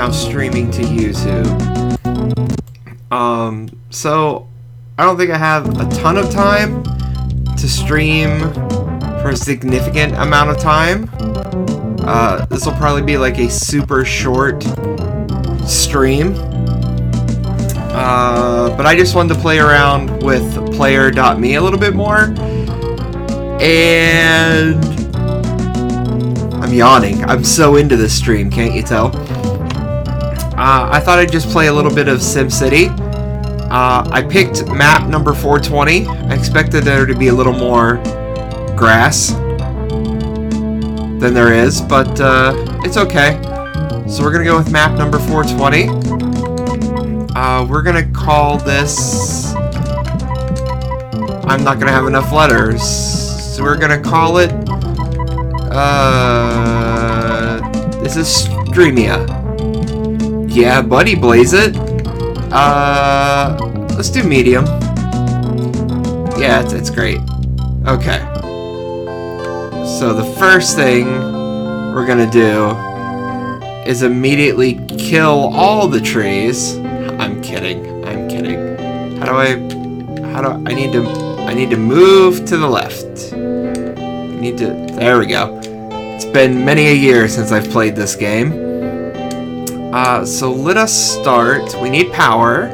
now streaming to YouTube. So I don't think I have a ton of time to stream for a significant amount of time. This will probably be like a super short stream. But I just wanted to play around with player.me a little bit more. And I'm yawning. I'm so into this stream, can't you tell? I thought I'd just play a little bit of Sim City. I picked map number 420. I expected there to be a little more grass than there is, but it's okay. So we're gonna go with map number 420. We're gonna call this... I'm not gonna have enough letters, so we're gonna call it... This is Streamia. Yeah, buddy, blaze it. Let's do medium. Yeah, it's great. Okay. So the first thing we're gonna do is immediately kill all the trees. I'm kidding. I need to move to the left. There we go. It's been many a year since I've played this game. So let us start. We need power.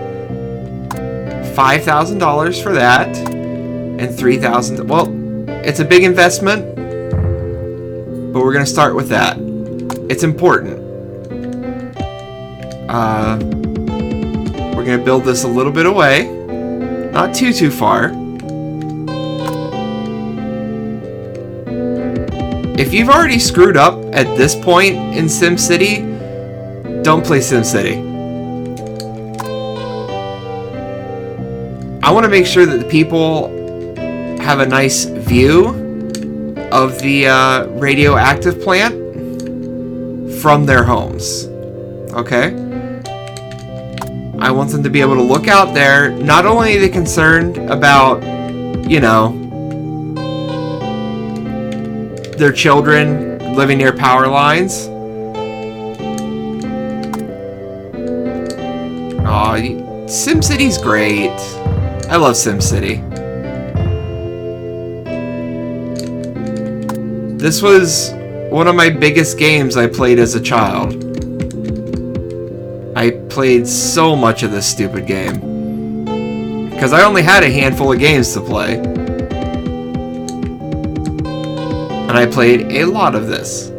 $5,000 for that. And $3,000. Well, it's a big investment. But we're going to start with that. It's important. We're going to build this a little bit away. Not too far. If you've already screwed up at this point in Sim City, don't play Sim City. I want to make sure that the people have a nice view of the radioactive plant from their homes. Okay? I want them to be able to look out there. Not only are they concerned about, you know, their children living near power lines. Aw, SimCity's great. I love SimCity. This was one of my biggest games I played as a child. I played so much of this stupid game. Because I only had a handful of games to play. And I played a lot of this.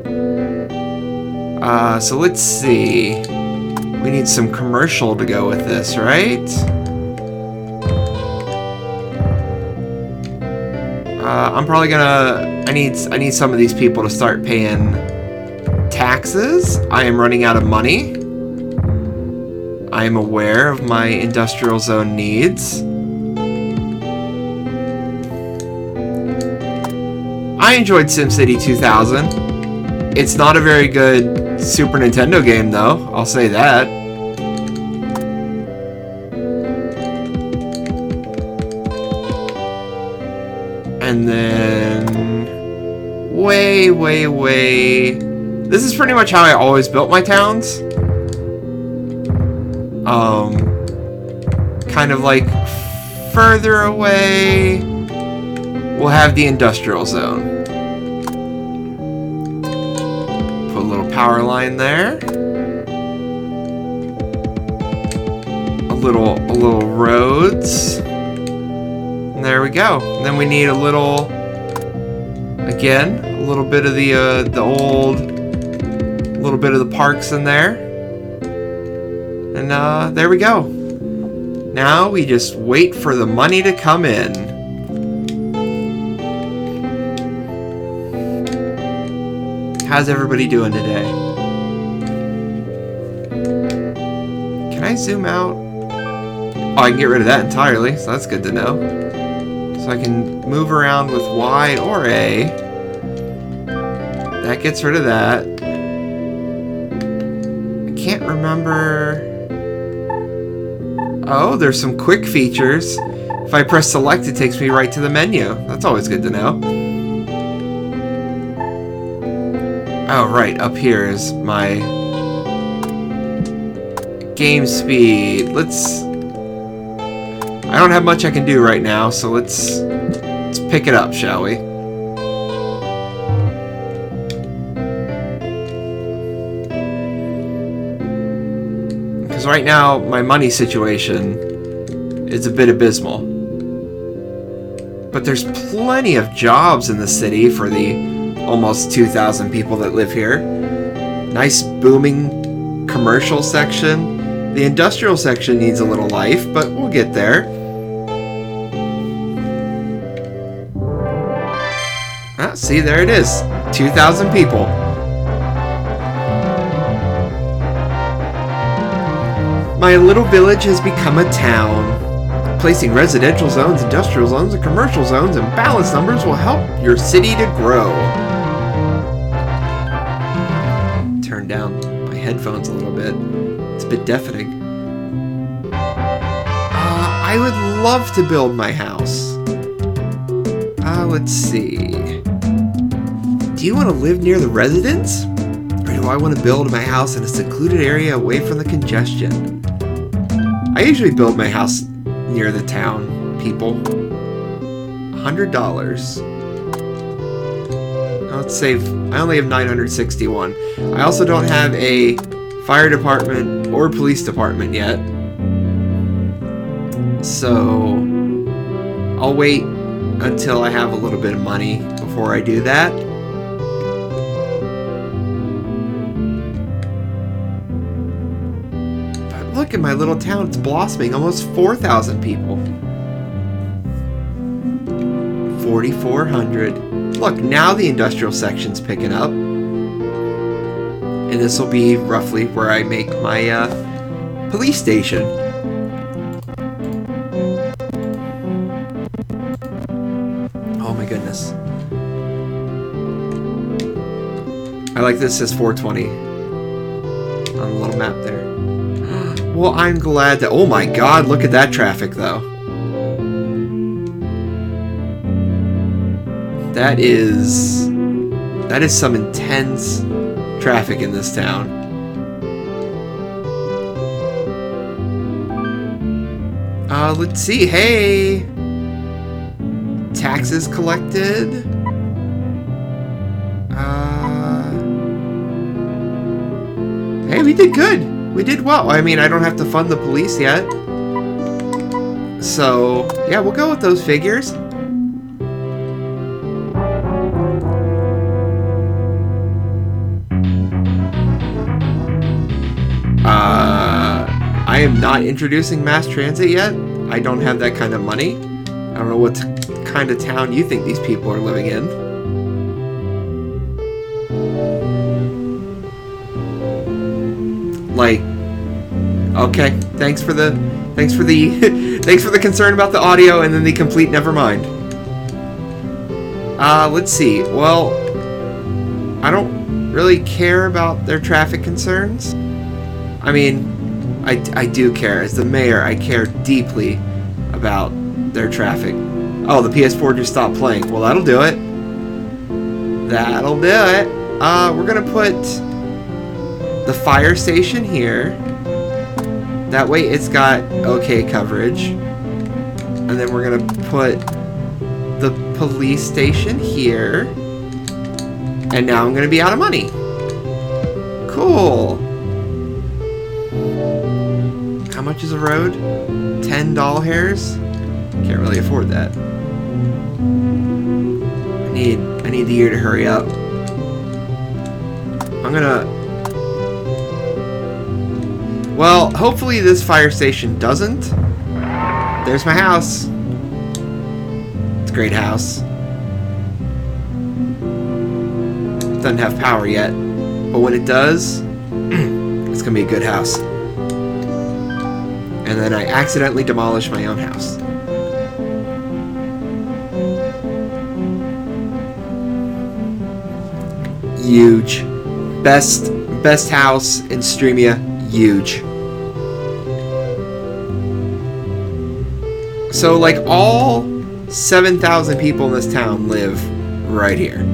So let's see. We need some commercial to go with this, right? I'm probably gonna... I need some of these people to start paying taxes. I am running out of money. I am aware of my industrial zone needs. I enjoyed SimCity 2000. It's not a very good Super Nintendo game, though. I'll say that. And then... way... This is pretty much how I always built my towns. Kind of like further away, we'll have the industrial zone. Put a little power line there. A little roads. And there we go. And then we need a little, again, a little bit of the old, little bit of the parks in there. And there we go. Now we just wait for the money to come in. How's everybody doing today? Can I zoom out? Oh, I can get rid of that entirely, so that's good to know. So I can move around with Y or A. That gets rid of that. I can't remember... Oh, there's some quick features. If I press select, it takes me right to the menu. That's always good to know. Oh, right, up here is my game speed. Let's... I don't have much I can do right now, so let's pick it up, shall we? Because right now, my money situation is a bit abysmal. But there's plenty of jobs in the city for the almost 2,000 people that live here. Nice booming commercial section. The industrial section needs a little life, but we'll get there. Ah, see, there it is. 2,000 people. My little village has become a town. Placing residential zones, industrial zones, and commercial zones in balanced numbers will help your city to grow. Turn down my headphones a little bit. It's a bit deafening. I would love to build my house. Let's see. Do you want to live near the residence? Or do I want to build my house in a secluded area away from the congestion? I usually build my house near the town people. $100. Let's save. I only have 961. I also don't have a fire department or police department yet. So I'll wait until I have a little bit of money before I do that. Look at my little town, it's blossoming. Almost 4,000 people. 4,400. Look, now the industrial section's picking up. And this will be roughly where I make my police station. Oh my goodness. I like this says 420 on the little map there. Well, I'm glad that... Oh my god, look at that traffic, though. That is some intense traffic in this town. Let's see. Hey! Taxes collected. Hey, we did good. We did well. I mean, I don't have to fund the police yet. So, yeah, we'll go with those figures. I am not introducing mass transit yet. I don't have that kind of money. I don't know what kind of town you think these people are living in. Like, okay, thanks for the thanks for the concern about the audio and then the complete never mind. Let's see. Well, I don't really care about their traffic concerns. I mean, I do care. As the mayor, I care deeply about their traffic. Oh, the PS4 just stopped playing. Well, that'll do it. That'll do it. We're gonna put the fire station here. That way it's got okay coverage. And then we're gonna put the police station here. And now I'm gonna be out of money. Cool. How much is a road? 10 doll hairs? Can't really afford that. I need the year to hurry up. I'm gonna... Well, hopefully this fire station doesn't. There's my house. It's a great house. Doesn't have power yet. But when it does, it's gonna be a good house. And then I accidentally demolished my own house. Huge. Best house in Streamia. Huge. So like all 7,000 people in this town live right here.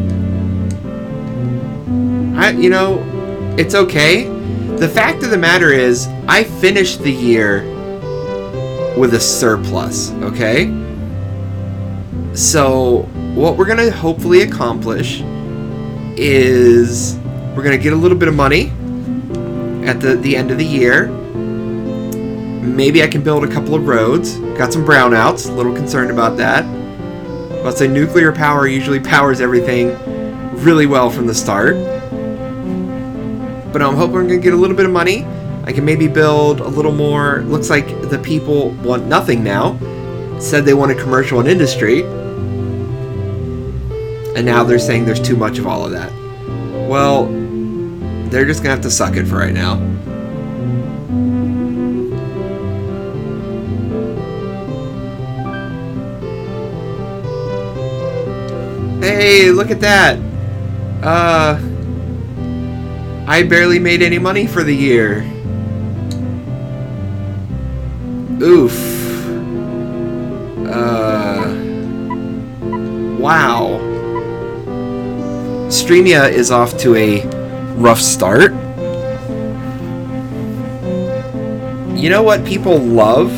You know, it's okay. The fact of the matter is, I finished the year with a surplus, okay? So, what we're going to hopefully accomplish is we're going to get a little bit of money at the end of the year. Maybe I can build a couple of roads. Got some brownouts. A little concerned about that. Let's say nuclear power usually powers everything really well from the start. But I'm hoping we're going to get a little bit of money. I can maybe build a little more. Looks like the people want nothing now. Said they wanted commercial and industry. And now they're saying there's too much of all of that. Well, they're just going to have to suck it for right now. Hey, look at that. I barely made any money for the year. Oof. Wow. Streamia is off to a rough start. You know what people love?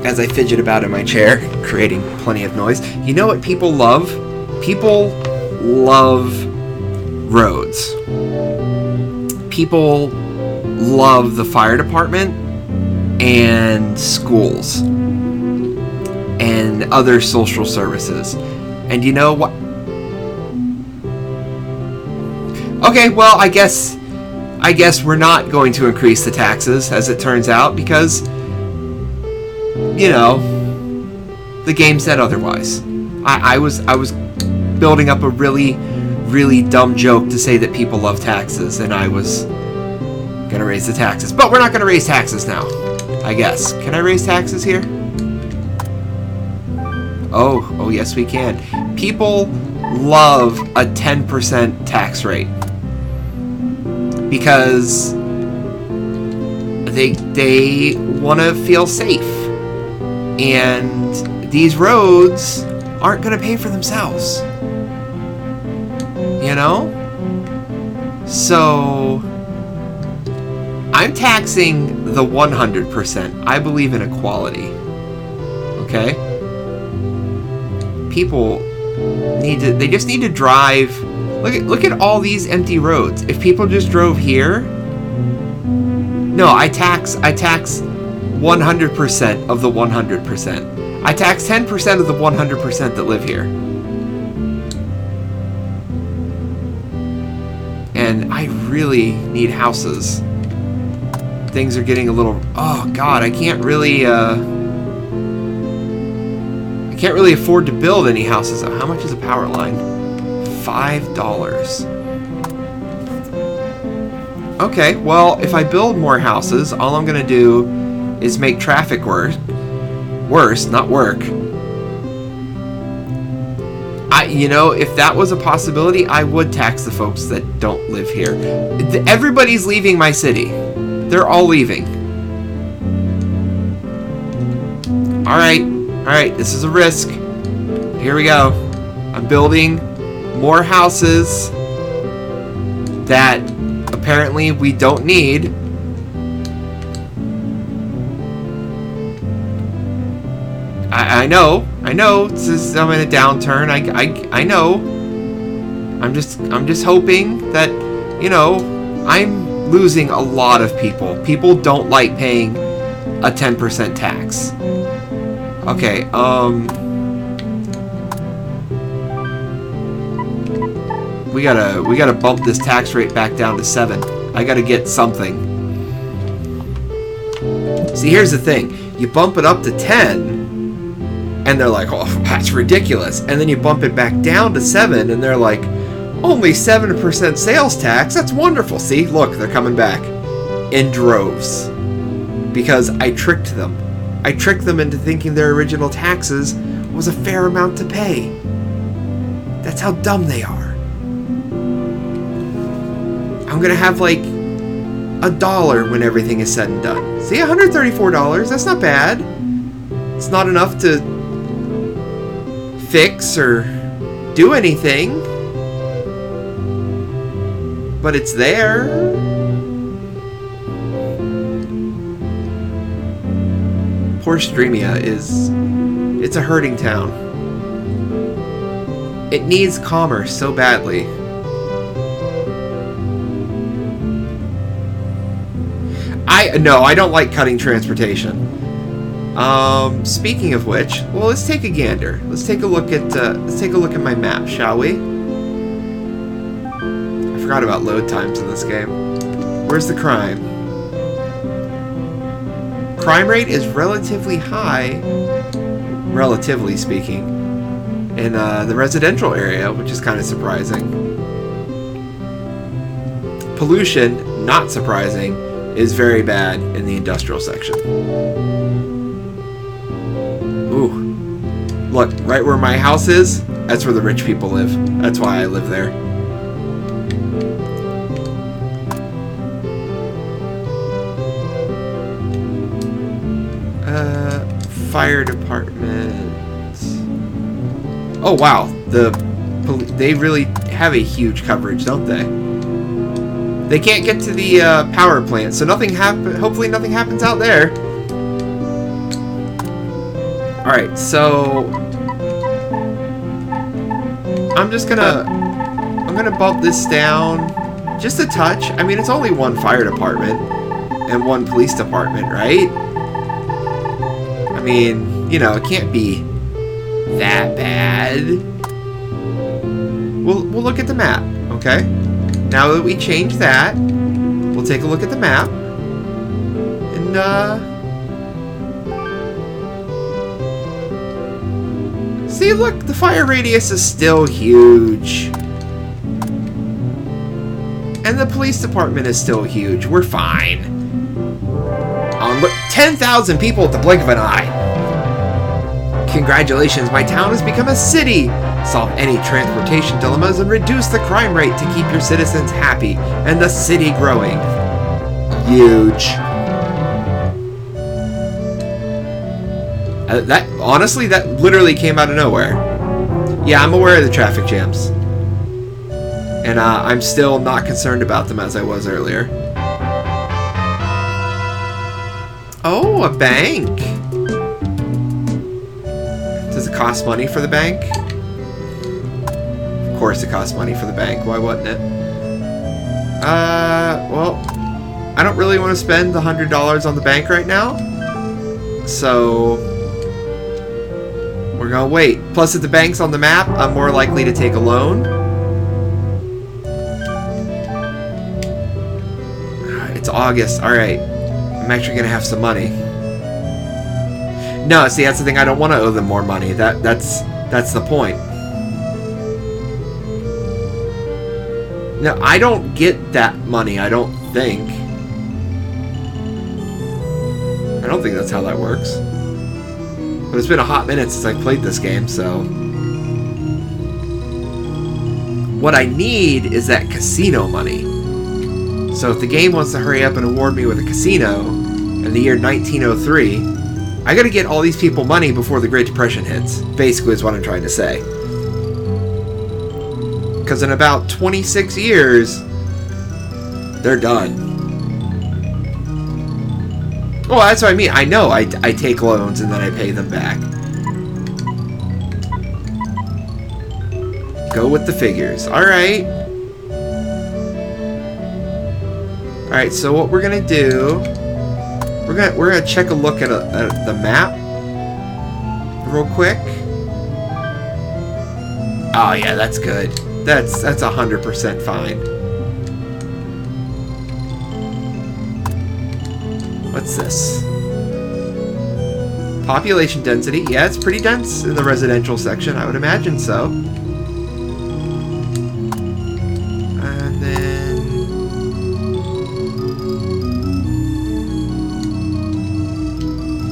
As I fidget about in my chair, creating plenty of noise. You know what people love? People love roads. People love the fire department and schools and other social services. And you know what? Okay, well, I guess we're not going to increase the taxes, as it turns out, because, you know, the game said otherwise. I was building up a really dumb joke to say that people love taxes, and I was gonna raise the taxes. But we're not gonna raise taxes now, I guess. Can I raise taxes here? Oh yes we can. People love a 10% tax rate because they want to feel safe, and these roads aren't going to pay for themselves, you know? So I'm taxing the 100%. I believe in equality. Okay? People they just need to drive. Look at all these empty roads. If people just drove here, no, I tax 100% of the 100%. I tax 10% of the 100% that live here. And I really need houses. Things are getting a little... Oh, God, I can't really afford to build any houses. How much is a power line? $5. Okay, well, if I build more houses, all I'm going to do is make traffic worse, not work. You know, if that was a possibility, I would tax the folks that don't live here. Everybody's leaving my city. They're all leaving. All right, this is a risk. Here we go. I'm building more houses that apparently we don't need. I know. I'm in a downturn. I know. I'm just hoping that, you know, I'm losing a lot of people. People don't like paying a 10% tax. Okay, we gotta bump this tax rate back down to 7. I gotta get something. See, here's the thing. You bump it up to 10, and they're like, oh, that's ridiculous. And then you bump it back down to 7, and they're like, only 7% sales tax? That's wonderful. See, look, they're coming back in droves. Because I tricked them. I tricked them into thinking their original taxes was a fair amount to pay. That's how dumb they are. I'm gonna have like $1 when everything is said and done. See, $134, that's not bad. It's not enough to fix or do anything. but it's there. Poor Streamia it's a hurting town. It needs commerce so badly. No, I don't like cutting transportation. Speaking of which, well, let's take a gander. Let's take a look at my map, shall we? I forgot about load times in this game. Where's the crime? Crime rate is relatively high, relatively speaking, in the residential area, which is kind of surprising. Pollution, not surprising, is very bad in the industrial section. Ooh. Look, right where my house is, that's where the rich people live. That's why I live there. Fire department. Oh wow, they really have a huge coverage, don't they? They can't get to the power plant, so hopefully nothing happens out there. Alright, so I'm gonna bump this down just a touch. I mean, it's only one fire department and one police department, right? I mean, you know, it can't be that bad. We'll look at the map, okay? Now that we changed that, we'll take a look at the map. And, see, look, the fire radius is still huge. And the police department is still huge. We're fine. Look, 10,000 people at the blink of an eye. Congratulations, my town has become a city. Solve any transportation dilemmas and reduce the crime rate to keep your citizens happy and the city growing. Huge. Honestly, that literally came out of nowhere. Yeah, I'm aware of the traffic jams. And I'm still not concerned about them as I was earlier. Oh, a bank. Does it cost money for the bank? Of course it costs money for the bank. Why wouldn't it? Well, I don't really want to spend the $100 on the bank right now. So we're gonna wait. Plus, if the bank's on the map, I'm more likely to take a loan. It's August. Alright. I'm actually gonna have some money. No, see, that's the thing. I don't want to owe them more money. That's the point. No, I don't get that money. I don't think. I don't think that's how that works. But it's been a hot minute since I played this game, so what I need is that casino money. So if the game wants to hurry up and award me with a casino in the year 1903, I gotta get all these people money before the Great Depression hits, basically is what I'm trying to say. Because in about 26 years, they're done. Well, that's what I mean. I know I take loans and then I pay them back. Go with the figures. Alright. Alright, so what we're gonna do... We're gonna check a look at the map real quick. Oh yeah, that's good. That's 100% fine. What's this? Population density. Yeah, it's pretty dense in the residential section. I would imagine so. And then...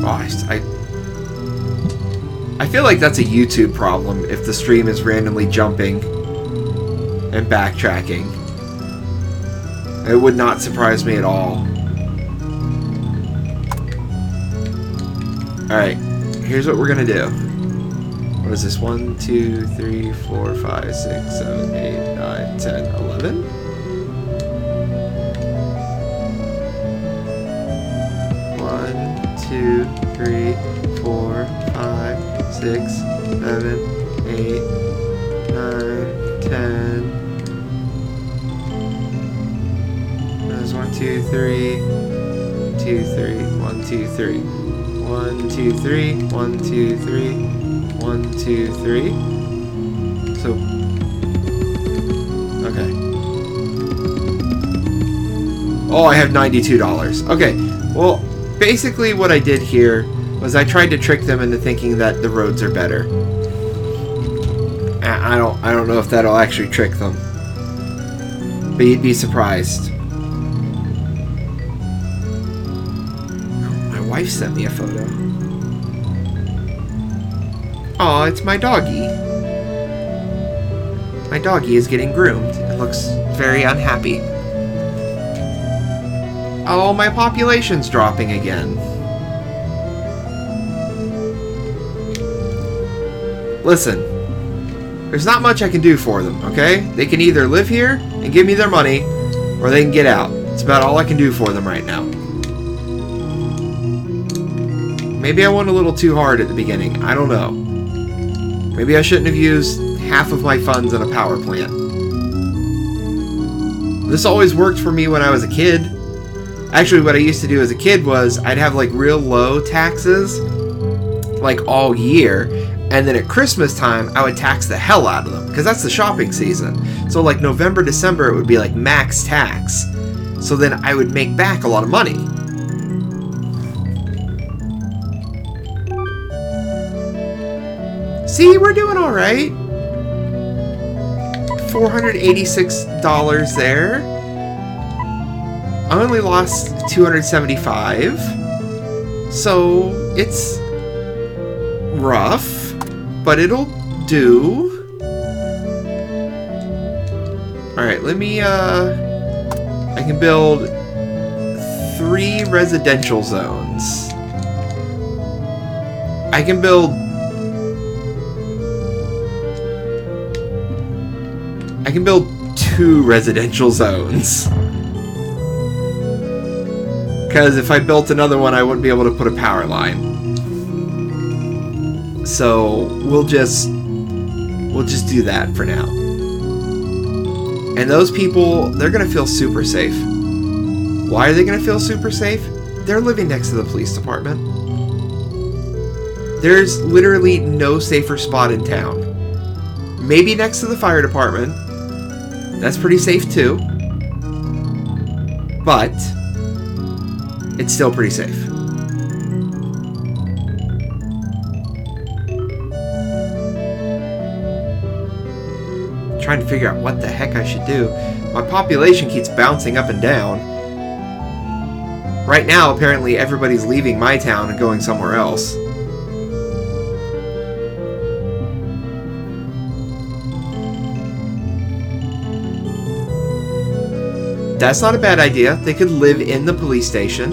Gosh, I feel like that's a YouTube problem if the stream is randomly jumping and backtracking. It would not surprise me at all. Alright, here's what we're gonna do. What is this? 1, 2, 3, 4, 5, 6, 7, 8, 9, 10, 11? 3, 4, 5, 6, 7, 8, 9, 10. There's 1, 2, 3, 2, 3, 1, 2, 3. 1, 2, 3, 1, 2, 3, 1, 2, 3. So, okay. Oh, I have $92. Okay, well, basically what I did here was I tried to trick them into thinking that the roads are better. I don't know if that'll actually trick them, but you'd be surprised. My wife sent me a photo. Oh, it's my doggy. My doggy is getting groomed and looks very unhappy. Oh, my population's dropping again. Listen, there's not much I can do for them, okay? They can either live here and give me their money, or they can get out. It's about all I can do for them right now. Maybe I went a little too hard at the beginning. I don't know. Maybe I shouldn't have used half of my funds on a power plant. This always worked for me when I was a kid. Actually, what I used to do as a kid was I'd have like real low taxes, like all year, and then at Christmas time I would tax the hell out of them because that's the shopping season. So like November, December, it would be like max tax. So then I would make back a lot of money. See, we're doing all right. $486 there. I only lost $275, so it's rough, but it'll do. Alright, let me, I can build 3 residential zones. I can build 2 residential zones. Because if I built another one, I wouldn't be able to put a power line. So we'll just do that for now. And those people, they're gonna feel super safe. Why are they gonna feel super safe? They're living next to the police department. There's literally no safer spot in town. Maybe next to the fire department. That's pretty safe too. But it's still pretty safe. Trying to figure out what the heck I should do. My population keeps bouncing up and down. Right now, apparently, everybody's leaving my town and going somewhere else. That's not a bad idea. They could live in the police station.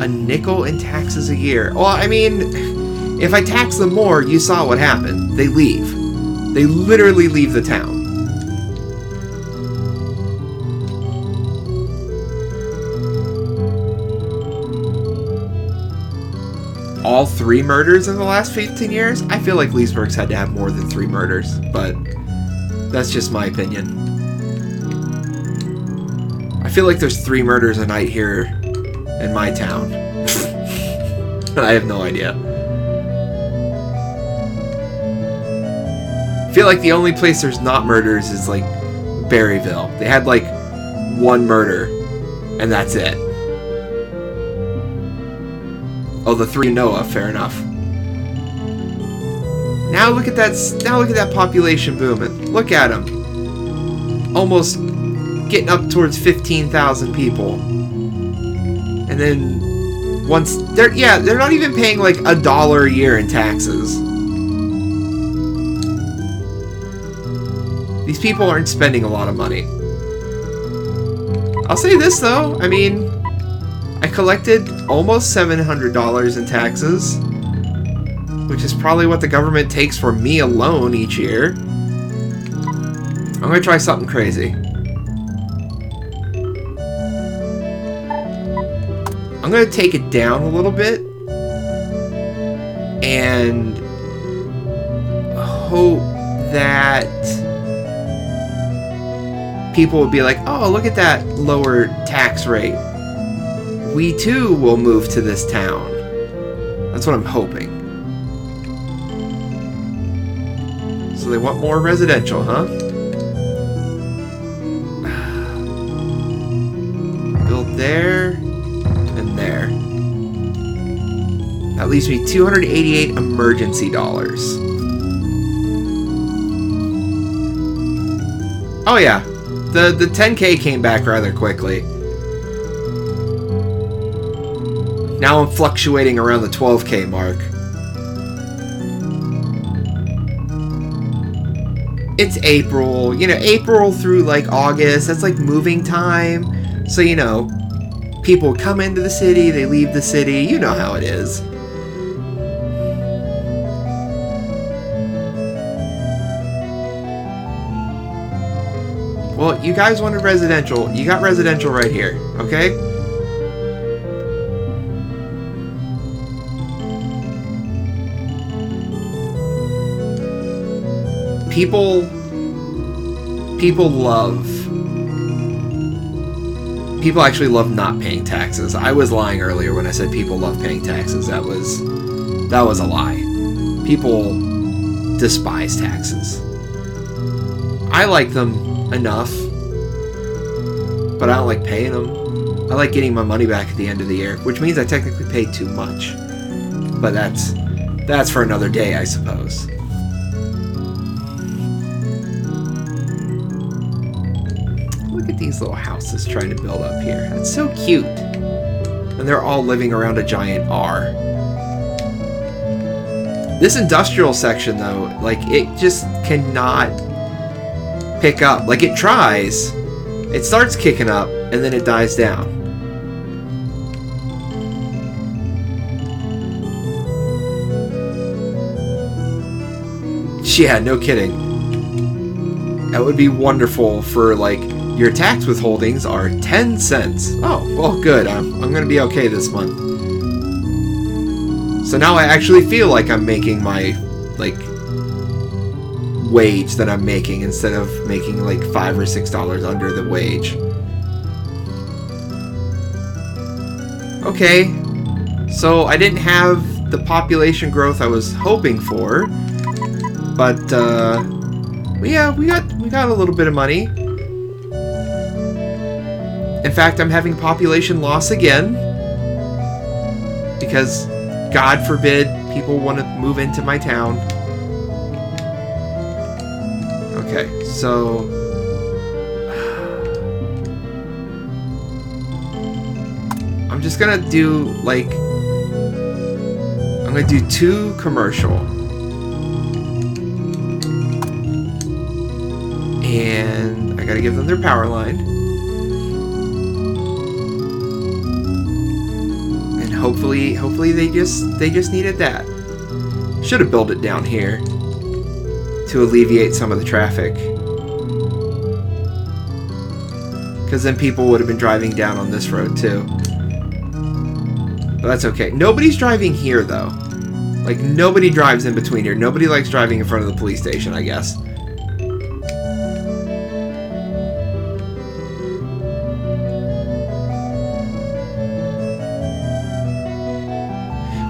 A nickel in taxes a year. Well, I mean, if I tax them more, you saw what happened. They leave. They literally leave the town. All 3 murders in the last 15 years? I feel like Leesburg's had to have more than 3 murders, but that's just my opinion. I feel like there's 3 murders a night here in my town. I have no idea. I feel like the only place there's not murders is like Berryville. They had like 1 murder, and that's it. Oh, the 3 Noah, fair enough. Now look at that! Now look at that population booming. Look at them. Almost getting up towards 15,000 people. And then once they're not even paying like $1 a year in taxes. These people aren't spending a lot of money. I'll say this though. I mean, I collected almost $700 in taxes, which is probably what the government takes for me alone each year. I'm gonna try something crazy. I'm going to take it down a little bit and hope that people will be like, oh, look at that lower tax rate. We too will move to this town. That's what I'm hoping. So they want more residential, huh? Build there and there. That leaves me 288 emergency dollars. Oh yeah, the 10K came back rather quickly. Now I'm fluctuating around the 12K mark. It's April, you know, April through like August, that's like moving time. So, you know, people come into the city, they leave the city, you know how it is. Well, you guys wanted residential. You got residential right here, okay? People actually love not paying taxes. I was lying earlier when I said people love paying taxes. That was a lie. People despise taxes. I like them enough, but I don't like paying them. I like getting my money back at the end of the year, which means I technically paid too much. But that's for another day, I suppose. Look at these little houses trying to build up here. That's so cute. And they're all living around a giant R. This industrial section, though, like, it just cannot pick up. Like, it tries, it starts kicking up, and then it dies down. Yeah, no kidding. That would be wonderful for, like, your tax withholdings are 10 cents. Oh, well, good. I'm going to be okay this month. So now I actually feel like I'm making my, like, wage that I'm making instead of making like $5 or $6 under the wage. Okay, so I didn't have the population growth I was hoping for, but yeah, we got a little bit of money. In fact, I'm having population loss again because, God forbid, people want to move into my town. Okay, so I'm just gonna do like, I'm gonna do 2 commercial, and I gotta give them their power line, and hopefully they just needed that. Should have built it down here to alleviate some of the traffic, because then people would have been driving down on this road too. But that's okay. Nobody's driving here though. Like, nobody drives in between here. Nobody likes driving in front of the police station, I guess.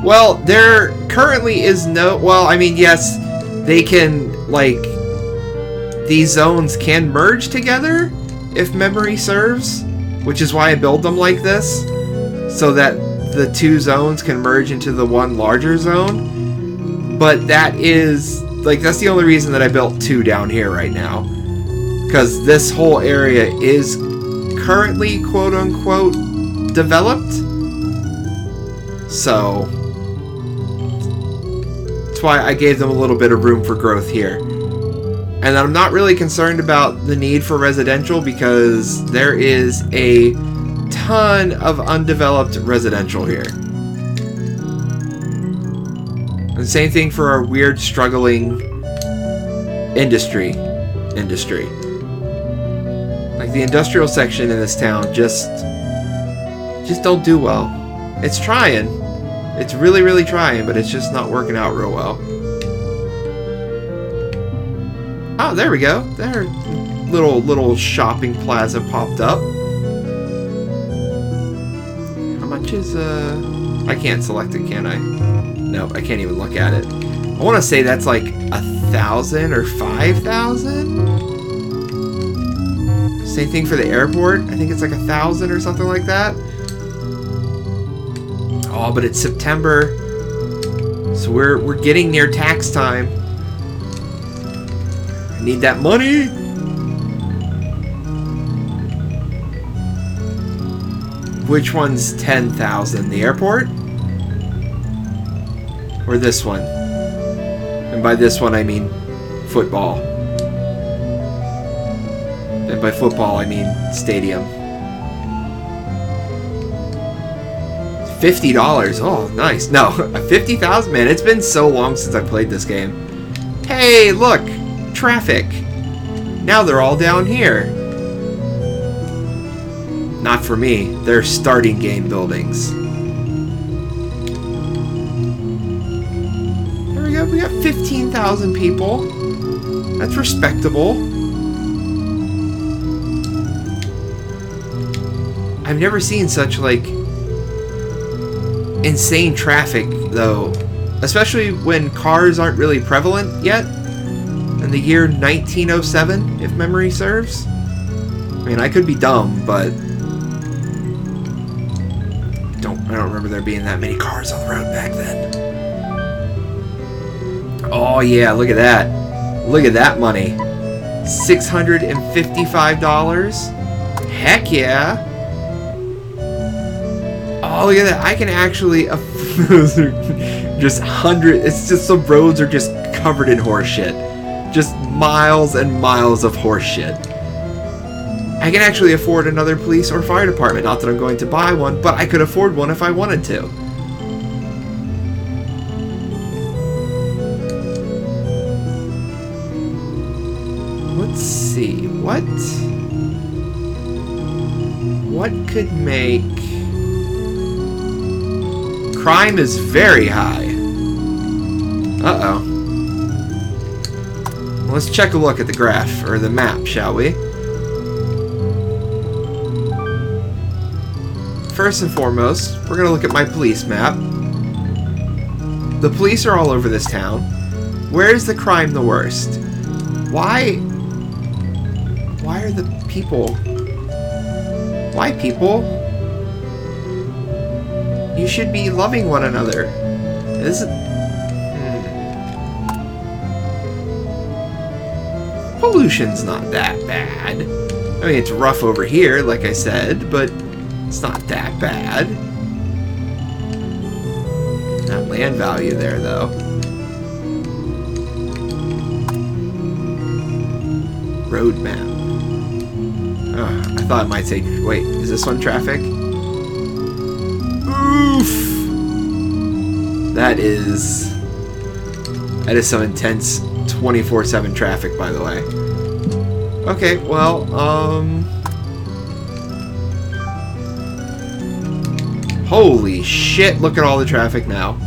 Well, there currently is no, well, I mean, yes, they can, like, these zones can merge together, if memory serves, which is why I build them like this, so that the 2 zones can merge into the one larger zone. But that is, like, that's the only reason that I built 2 down here right now, because this whole area is currently, quote-unquote, developed. So that's why I gave them a little bit of room for growth here. And I'm not really concerned about the need for residential because there is a ton of undeveloped residential here. And the same thing for our weird struggling industry. Like, the industrial section in this town just don't do well. It's trying. It's really, really trying, but it's just not working out real well. Oh, there we go. There, little shopping plaza popped up. How much is I can't select it, can I? No, I can't even look at it. I want to say that's like 1,000 or 5,000. Same thing for the airport. I think it's like 1,000 or something like that. Oh, but it's September, so we're getting near tax time. I need that money. Which one's 10,000? The airport? Or this one? And by this one I mean football. And by football I mean stadium. $50. Oh, nice. No, 50,000, man. It's been so long since I played this game. Hey, look, traffic. Now they're all down here. Not for me. They're starting game buildings. There we go. We got 15,000 people. That's respectable. I've never seen such, like, insane traffic, though. Especially when cars aren't really prevalent yet. In the year 1907, if memory serves. I mean, I could be dumb, but I don't remember there being that many cars on the road back then. Oh yeah, look at that. Look at that money. $655. Heck yeah. Oh, look at that. I can actually just it's just the roads are just covered in horse shit. Just miles and miles of horse shit. I can actually afford another police or fire department. Not that I'm going to buy one, but I could afford one if I wanted to. Let's see. What could make... Crime is very high. Uh-oh. Let's check a look at the graph, or the map, shall we? First and foremost, we're going to look at my police map. The police are all over this town. Where is the crime the worst? Why are the people... Why, people? You should be loving one another. This is... Pollution's not that bad. I mean, it's rough over here, like I said, but it's not that bad. That land value there, though. Road map. Oh, I thought it might say... Wait, is this one traffic? Oof! That is some intense 24/7 traffic, by the way. Okay, well, holy shit, look at all the traffic now.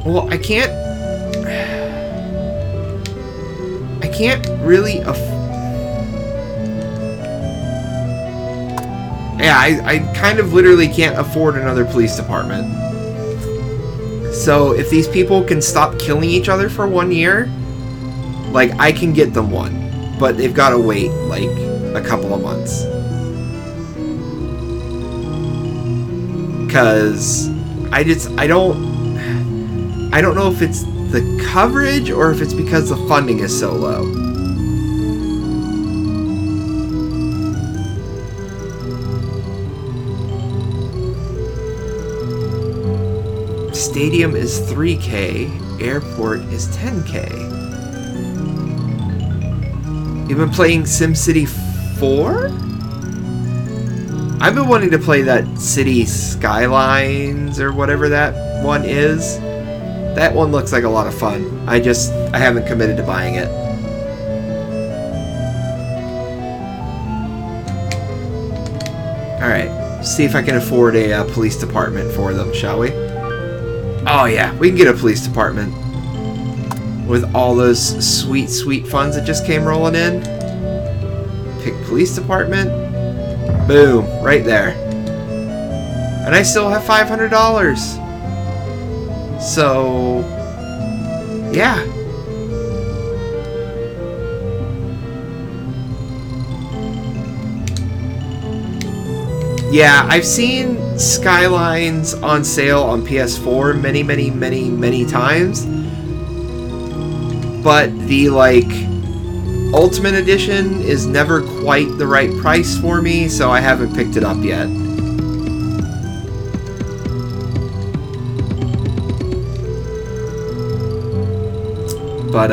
Well, I can't really yeah, I kind of literally can't afford another police department. So if these people can stop killing each other for 1 year, like, I can get them one. But they've got to wait, like, a couple of months. Because I don't know if it's the coverage or if it's because the funding is so low. Stadium is 3K, airport is 10K. You've been playing Sim City 4? I've been wanting to play that City Skylines or whatever that one is. That one looks like a lot of fun. I haven't committed to buying it. Alright, see if I can afford a police department for them, shall we? Oh yeah, we can get a police department. With all those sweet, sweet funds that just came rolling in. Pick police department. Boom, right there. And I still have $500. So, yeah. Yeah, I've seen Skylines on sale on PS4 many, many, many, many times. But the, like, Ultimate Edition is never quite the right price for me, so I haven't picked it up yet. But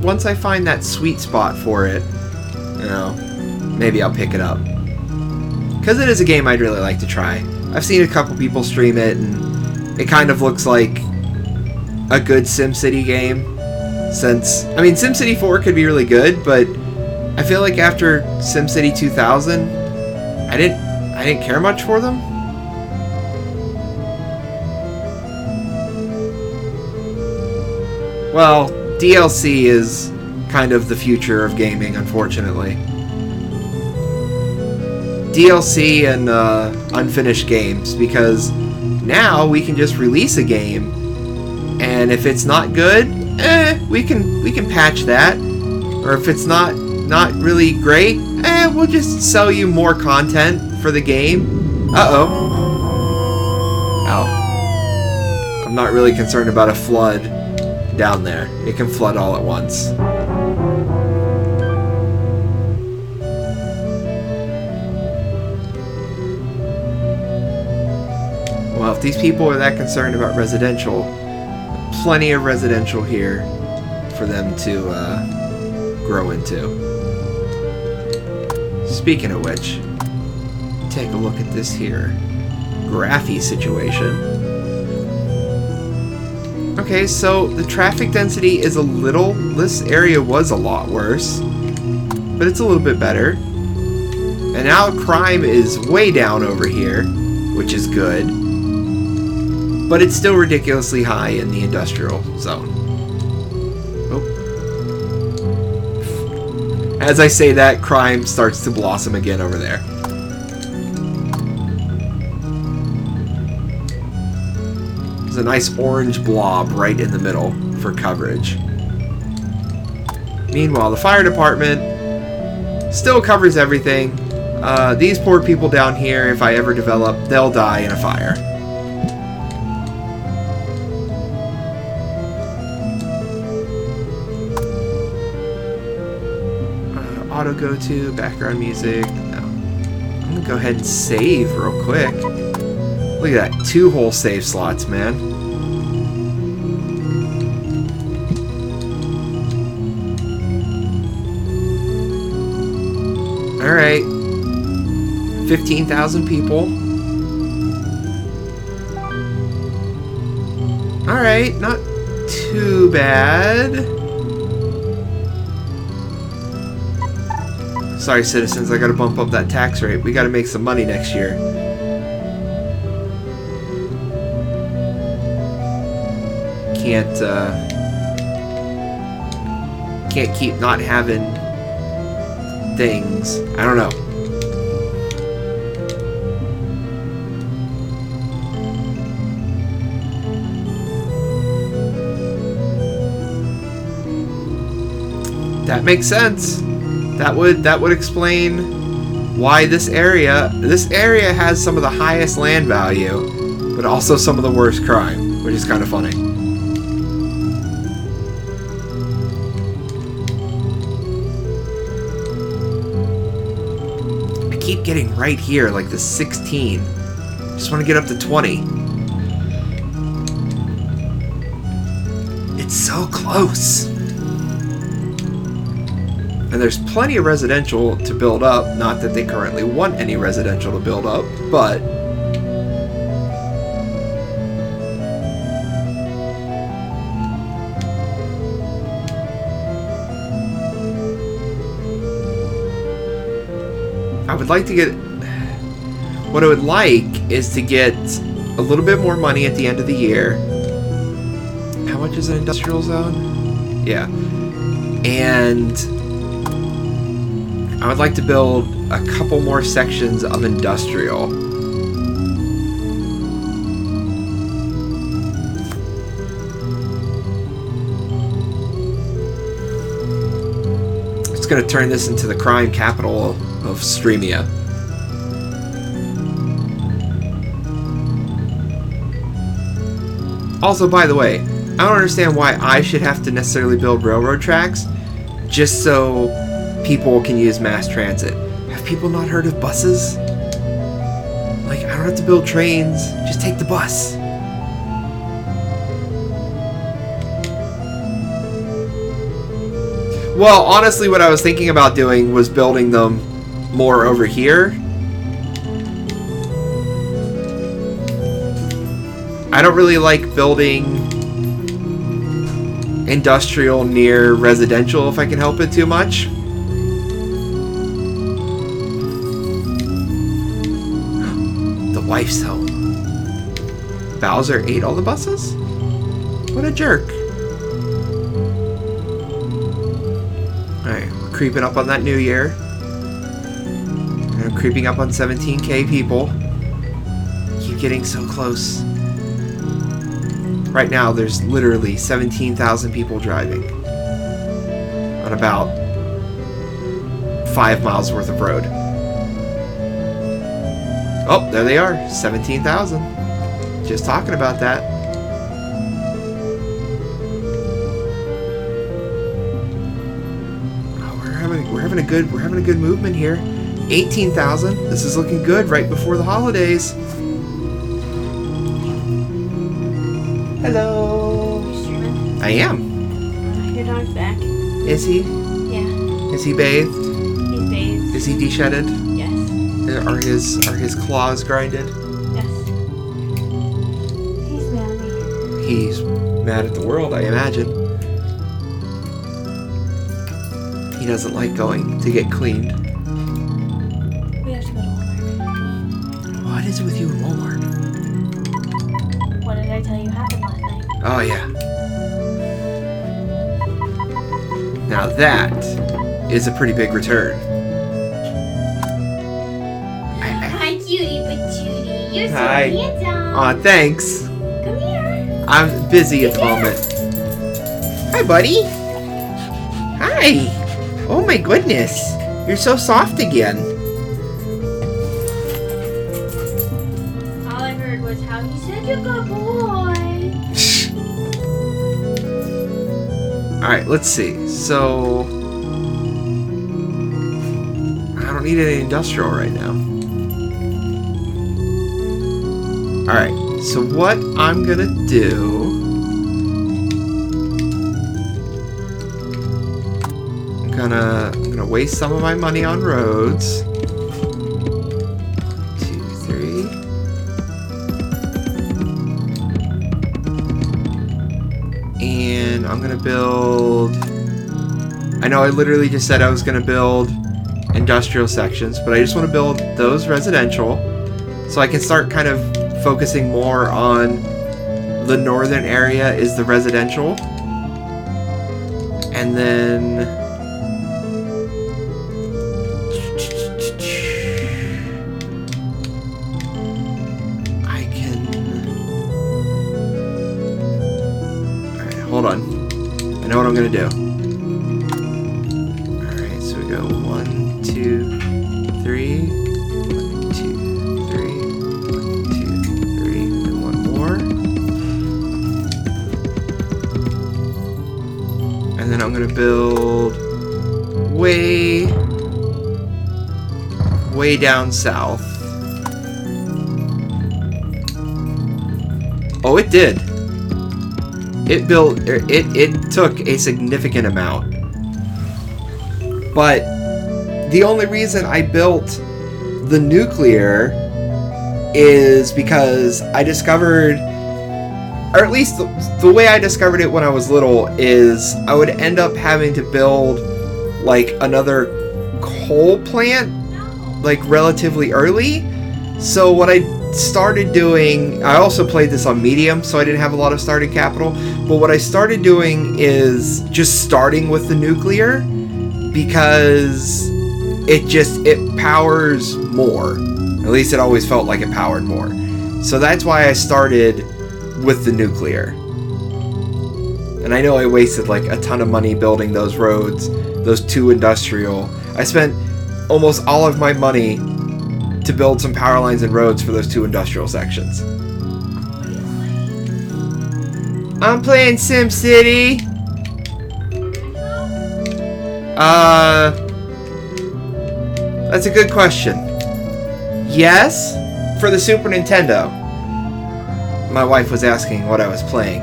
once I find that sweet spot for it, you know, maybe I'll pick it up. Because it is a game I'd really like to try. I've seen a couple people stream it, and it kind of looks like a good SimCity game. Since, I mean, SimCity 4 could be really good, but I feel like after SimCity 2000, I didn't care much for them. Well, DLC is kind of the future of gaming, unfortunately. DLC and unfinished games, because now we can just release a game, and if it's not good, we can patch that. Or if it's not really great, we'll just sell you more content for the game. Uh-oh. Ow. I'm not really concerned about a flood down there. It can flood all at once. Well, if these people are that concerned about residential, plenty of residential here for them to grow into. Speaking of which, take a look at this here graphy situation. Okay, so the traffic density is a little, this area was a lot worse, but it's a little bit better. And now crime is way down over here, which is good. But it's still ridiculously high in the industrial zone. Oh. As I say that, crime starts to blossom again over there. There's a nice orange blob right in the middle for coverage. Meanwhile, the fire department still covers everything. These poor people down here, if I ever develop, they'll die in a fire. Auto go to, background music. No. I'm gonna go ahead and save real quick. Look at that, 2 whole save slots, man. Alright. 15,000 people. Alright, not too bad. Sorry, citizens, I gotta bump up that tax rate. We gotta make some money next year. Can't keep not having things. I don't know. That makes sense. That would explain why this area has some of the highest land value, but also some of the worst crime, which is kind of funny. I keep getting right here, like the 16. Just want to get up to 20. It's so close. And there's plenty of residential to build up. Not that they currently want any residential to build up, but I would like to get... what I would like is to get a little bit more money at the end of the year. How much is an industrial zone? Yeah. And I would like to build a couple more sections of industrial. It's going to turn this into the crime capital of Streamia. Also, by the way, I don't understand why I should have to necessarily build railroad tracks just so people can use mass transit. Have people not heard of buses? Like, I don't have to build trains, just take the bus. Well, honestly, what I was thinking about doing was building them more over here. I don't really like building industrial near residential if I can help it too much. The wife's home. Bowser ate all the buses? What a jerk. Alright, we're creeping up on that new year. And I'm creeping up on 17K people. Keep getting so close. Right now, there's literally 17,000 people driving on about 5 miles worth of road. Oh, there they are, 17,000. Just talking about that. Oh, we're having a good movement here. 18,000. This is looking good right before the holidays. Hello. You're streaming? I am. Your dog's back. Is he? Yeah. Is he bathed? He's bathed. Is he de-shedded? Yes. Are his claws grinded? Yes. He's mad at me. He's mad at the world, I imagine. He doesn't like going to get cleaned. We have to go to Walmart. What is it with you in Walmart? What did I tell you happened last night? Oh, yeah. Now that is a pretty big return. Hi, cutie patootie. You're so Hi. handsome. Aw, thanks. Come here. I'm busy at the moment. Hi, buddy. Hi. Oh my goodness. You're so soft again. All I heard was how he said you're a good boy. Alright, let's see. So I don't need any industrial right now. Alright, so what I'm gonna do, I'm gonna waste some of my money on roads. 2, 3. And I'm gonna build, I know I literally just said I was gonna build industrial sections, but I just want to build those residential so I can start kind of focusing more on the northern area is the residential, and then I can, alright, hold on, I know what I'm gonna do. Alright, so we go 1, 2, 3, 1, 2, 3, 1, 2, 3, and one more. And then I'm gonna build way down south. Oh, it did. It built, it took a significant amount. But the only reason I built the nuclear is because I discovered, or at least the way I discovered it when I was little, is I would end up having to build like another coal plant like relatively early, So what I started doing, I also played this on medium, so I didn't have a lot of starting capital. But what I started doing is just starting with the nuclear, because it powers more. At least it always felt like it powered more. So that's why I started with the nuclear. And I know I wasted like a ton of money building those roads, those 2 industrial. I spent almost all of my money to build some power lines and roads for those 2 industrial sections. I'm playing Sim City. That's a good question. Yes, for the Super Nintendo. My wife was asking what I was playing.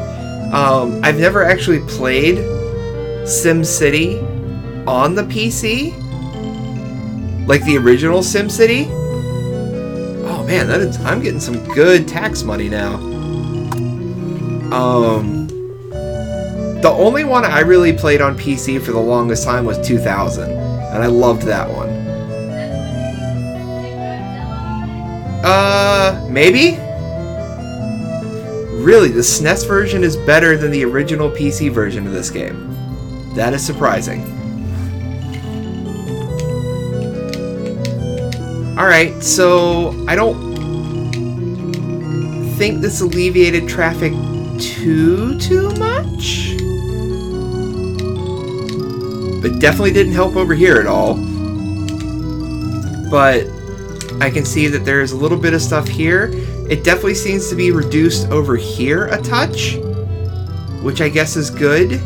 I've never actually played Sim City on the PC. Like the original Sim City. Oh man, I'm getting some good tax money now. The only one I really played on PC for the longest time was 2000, and I loved that one. Maybe? Really, the SNES version is better than the original PC version of this game. That is surprising. Alright, so I don't think this alleviated traffic too much. It definitely didn't help over here at all. But I can see that there's a little bit of stuff here. It definitely seems to be reduced over here a touch, which I guess is good.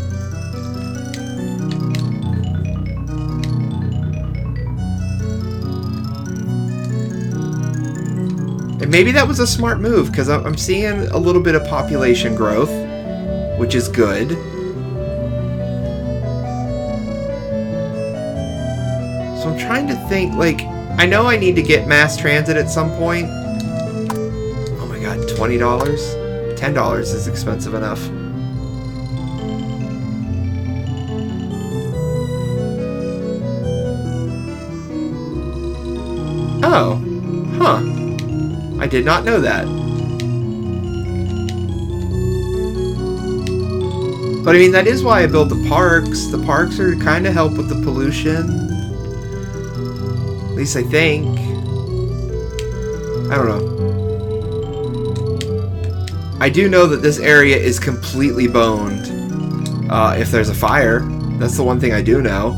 And maybe that was a smart move, because I'm seeing a little bit of population growth, which is good. So I'm trying to think, like, I know I need to get mass transit at some point. Oh my god, $20? $10 is expensive enough. Oh, huh. I did not know that. But I mean, that is why I built the parks. The parks are to kind of help with the pollution. At least I think. I don't know. I do know that this area is completely boned if there's a fire. That's the one thing I do know.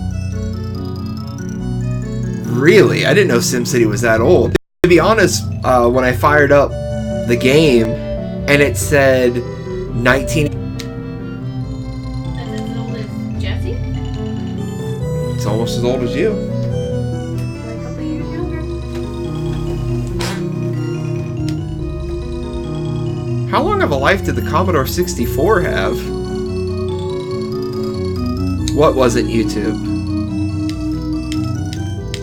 Really? I didn't know SimCity was that old. To be honest, when I fired up the game and it said 19... That's as old as Jesse? It's almost as old as you. Like a couple years younger. How long of a life did the Commodore 64 have? What was it, YouTube?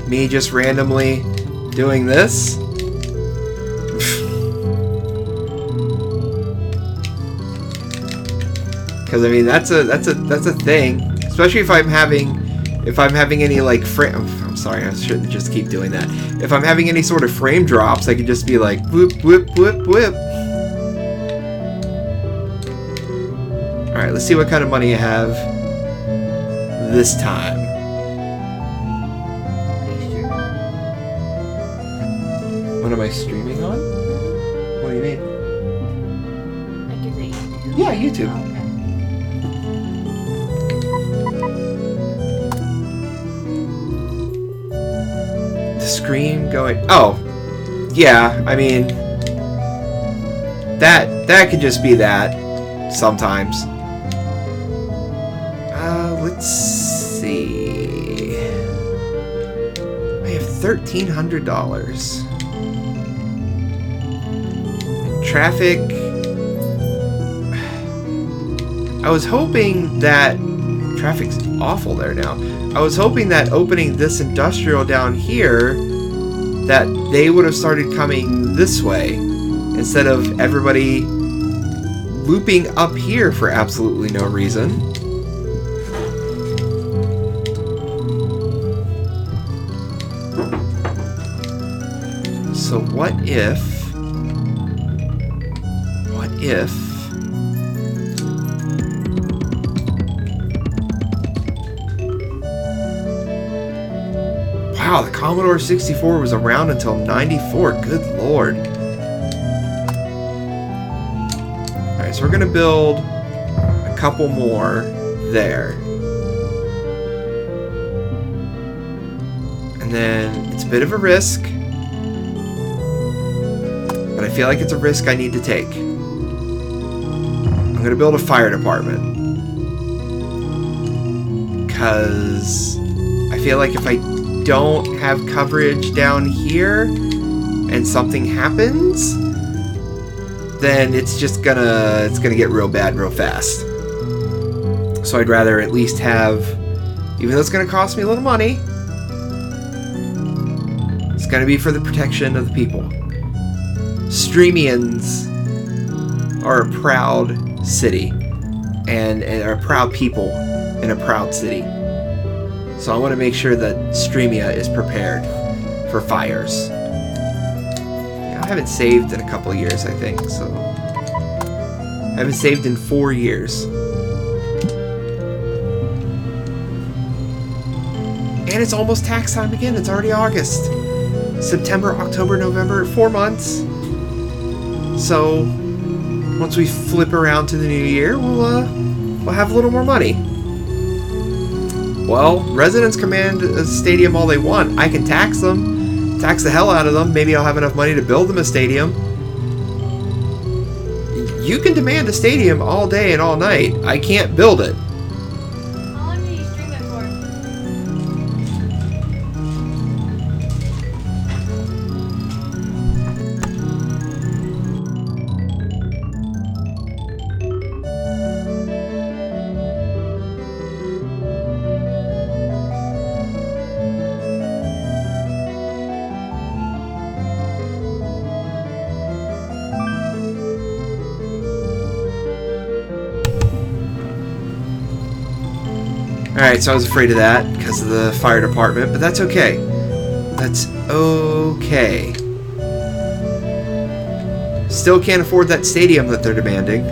Me just randomly doing this? Because I mean that's a thing, especially if I'm having any like frame. I'm sorry, I shouldn't just keep doing that. If I'm having any sort of frame drops, I can just be like whoop whoop whoop whoop. All right, let's see what kind of money I have this time. What am I streaming on? What do you mean? Like, is it YouTube? Yeah, YouTube. Oh, okay. The screen going... Oh. Yeah, I mean... That could just be that. Sometimes. Let's see... I have $1,300. Traffic. I was hoping that traffic's awful there now. I was hoping that opening this industrial down here, that they would have started coming this way instead of everybody looping up here for absolutely no reason. So what if... Wow, the Commodore 64 was around until 94. Good lord. Alright, so we're gonna build a couple more there. And then it's a bit of a risk, but I feel like it's a risk I need to take. I'm gonna build a fire department. Because I feel like if I don't have coverage down here and something happens, then it's just gonna get real bad real fast. So I'd rather at least have, even though it's gonna cost me a little money, it's gonna be for the protection of the people. Streamians are a proud city and are proud people in a proud city. So I want to make sure that Streamia is prepared for fires. Yeah, I haven't saved in a couple of years, I think, so... I haven't saved in 4 years. And it's almost tax time again. It's already August. September, October, November, 4 months. So, once we flip around to the new year, we'll have a little more money. Well, residents command a stadium all they want. I can tax them. Tax the hell out of them. Maybe I'll have enough money to build them a stadium. You can demand a stadium all day and all night. I can't build it. How long did you stream it for? Alright, so I was afraid of that because of the fire department, but that's okay. That's okay. Still can't afford that stadium that they're demanding.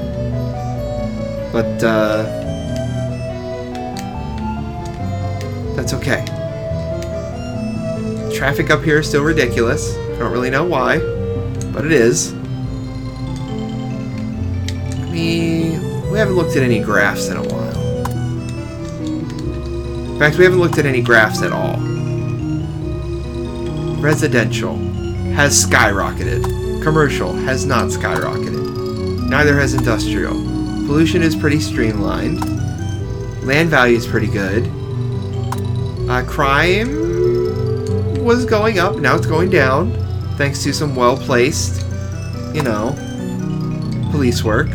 But, that's okay. Traffic up here is still ridiculous. I don't really know why, but it is. I mean, we haven't looked at any graphs in a while. In fact, we haven't looked at any graphs at all. Residential has skyrocketed. Commercial has not skyrocketed. Neither has industrial. Pollution is pretty streamlined. Land value is pretty good. Crime was going up, now it's going down. Thanks to some well-placed, police work.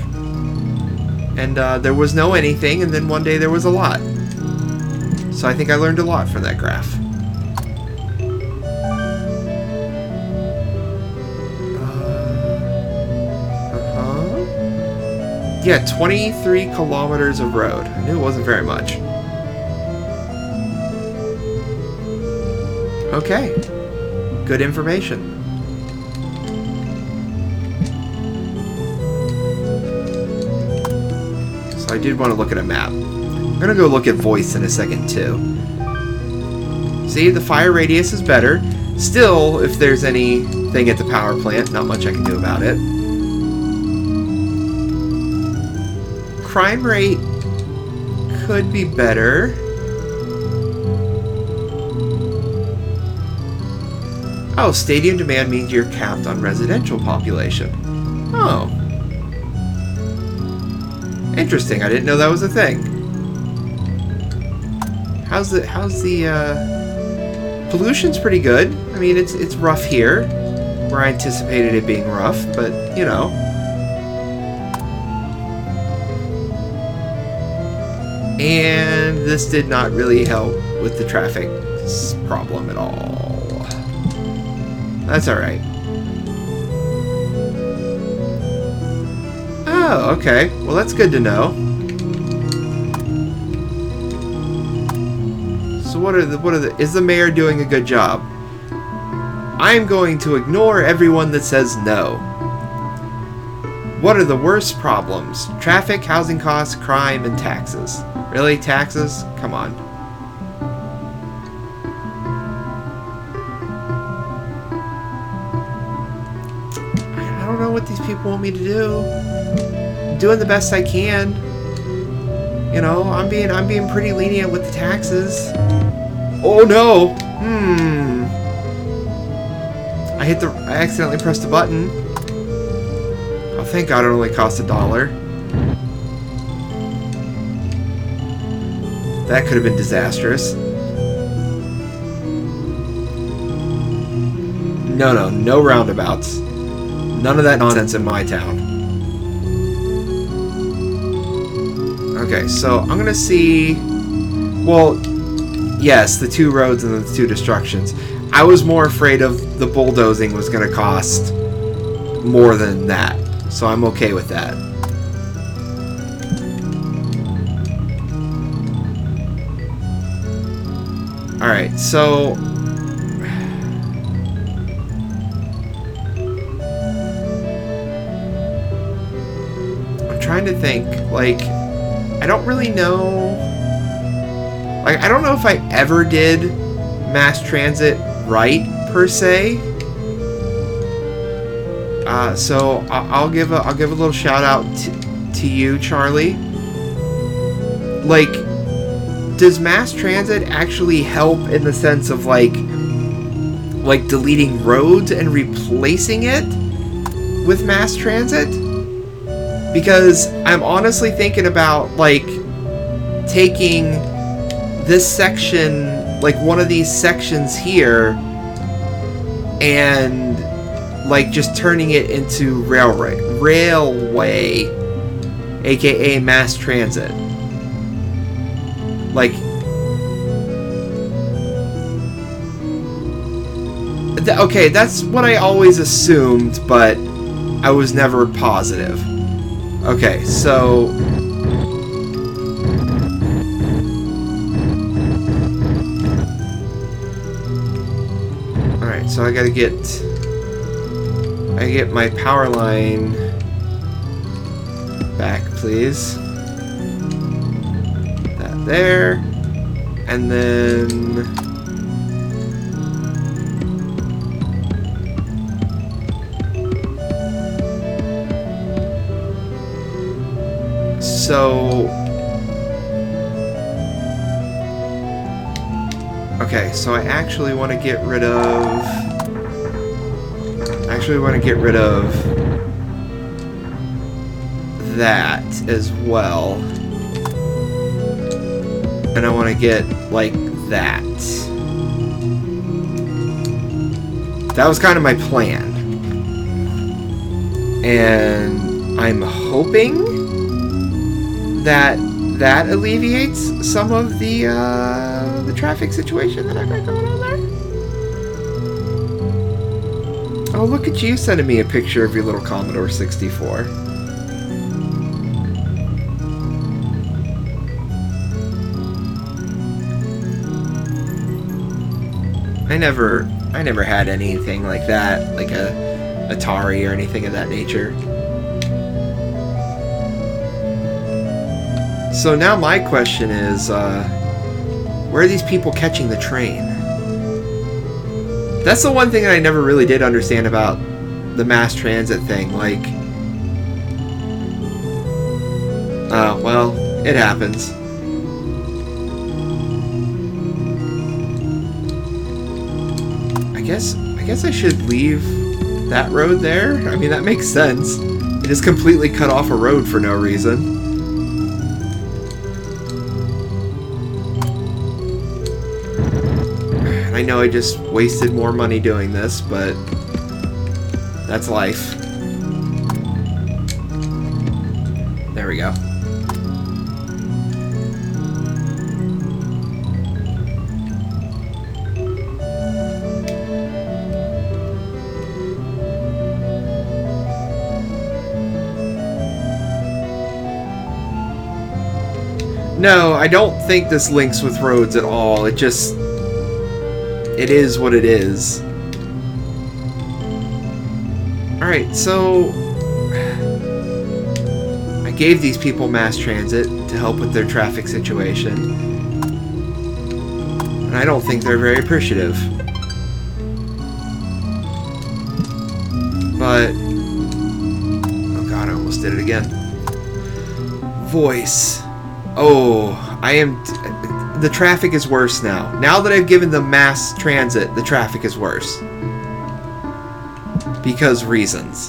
And there was no anything, and then one day there was a lot. So I think I learned a lot from that graph. Yeah, 23 kilometers of road. I knew it wasn't very much. Okay. Good information. So I did want to look at a map. I'm gonna go look at voice in a second too. See, the fire radius is better. Still, if there's anything at the power plant, not much I can do about it. Crime rate could be better. Oh, stadium demand means you're capped on residential population. Oh. Interesting, I didn't know that was a thing. How's the pollution's pretty good. I mean, it's rough here, where I anticipated it being rough, but And this did not really help with the traffic problem at all. That's alright. Oh, okay. Well, that's good to know. So what are the is the mayor doing a good job? I'm going to ignore everyone that says no. What are the worst problems? Traffic, housing costs, crime, and taxes. Really? Taxes? Come on. I don't know what these people want me to do. I'm doing the best I can. You know, I'm being pretty lenient with the taxes. Oh no! I accidentally pressed a button. Oh, thank God it only cost $1. That could have been disastrous. No roundabouts. None of that nonsense in my town. Okay, so I'm gonna see... Well, yes, the 2 roads and the 2 destructions. I was more afraid of the bulldozing was gonna cost more than that. So I'm okay with that. Alright, so... I'm trying to think, like... I don't really know... Like, I don't know if I ever did mass transit right, per se. So I'll give a little shout out to you, Charlie. Like, does mass transit actually help in the sense of like deleting roads and replacing it with mass transit? Because I'm honestly thinking about like taking this section, like one of these sections here, and like just turning it into railway, aka mass transit. Like, okay, that's what I always assumed, but I was never positive. Okay, so alright, so I gotta get my power line back, please. That there. And then okay, so I actually want to get rid of that as well. And I want to get like that. That was kind of my plan. And I'm hoping that alleviates some of the traffic situation that I've got going on there. Oh, look at you sending me a picture of your little Commodore 64. I never had anything like that, like a Atari or anything of that nature. So now my question is, where are these people catching the train? That's the one thing that I never really did understand about the mass transit thing. Like, well, it happens. I guess I should leave that road there. I mean, that makes sense. It just completely cut off a road for no reason. I know I just wasted more money doing this, but that's life. There we go. No, I don't think this links with roads at all. It is what it is. Alright, so I gave these people mass transit to help with their traffic situation. And I don't think they're very appreciative. But... oh god, I almost did it again. Voice. Oh, I am... the traffic is worse now. Now that I've given them mass transit, the traffic is worse. Because reasons.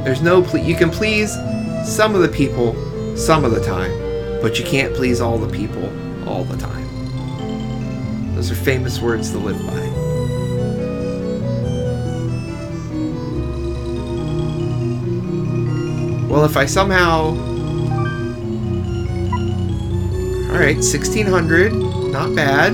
There's no you can please some of the people some of the time, but you can't please all the people all the time. Those are famous words to live by. Well, if I somehow... alright, 1600. Not bad.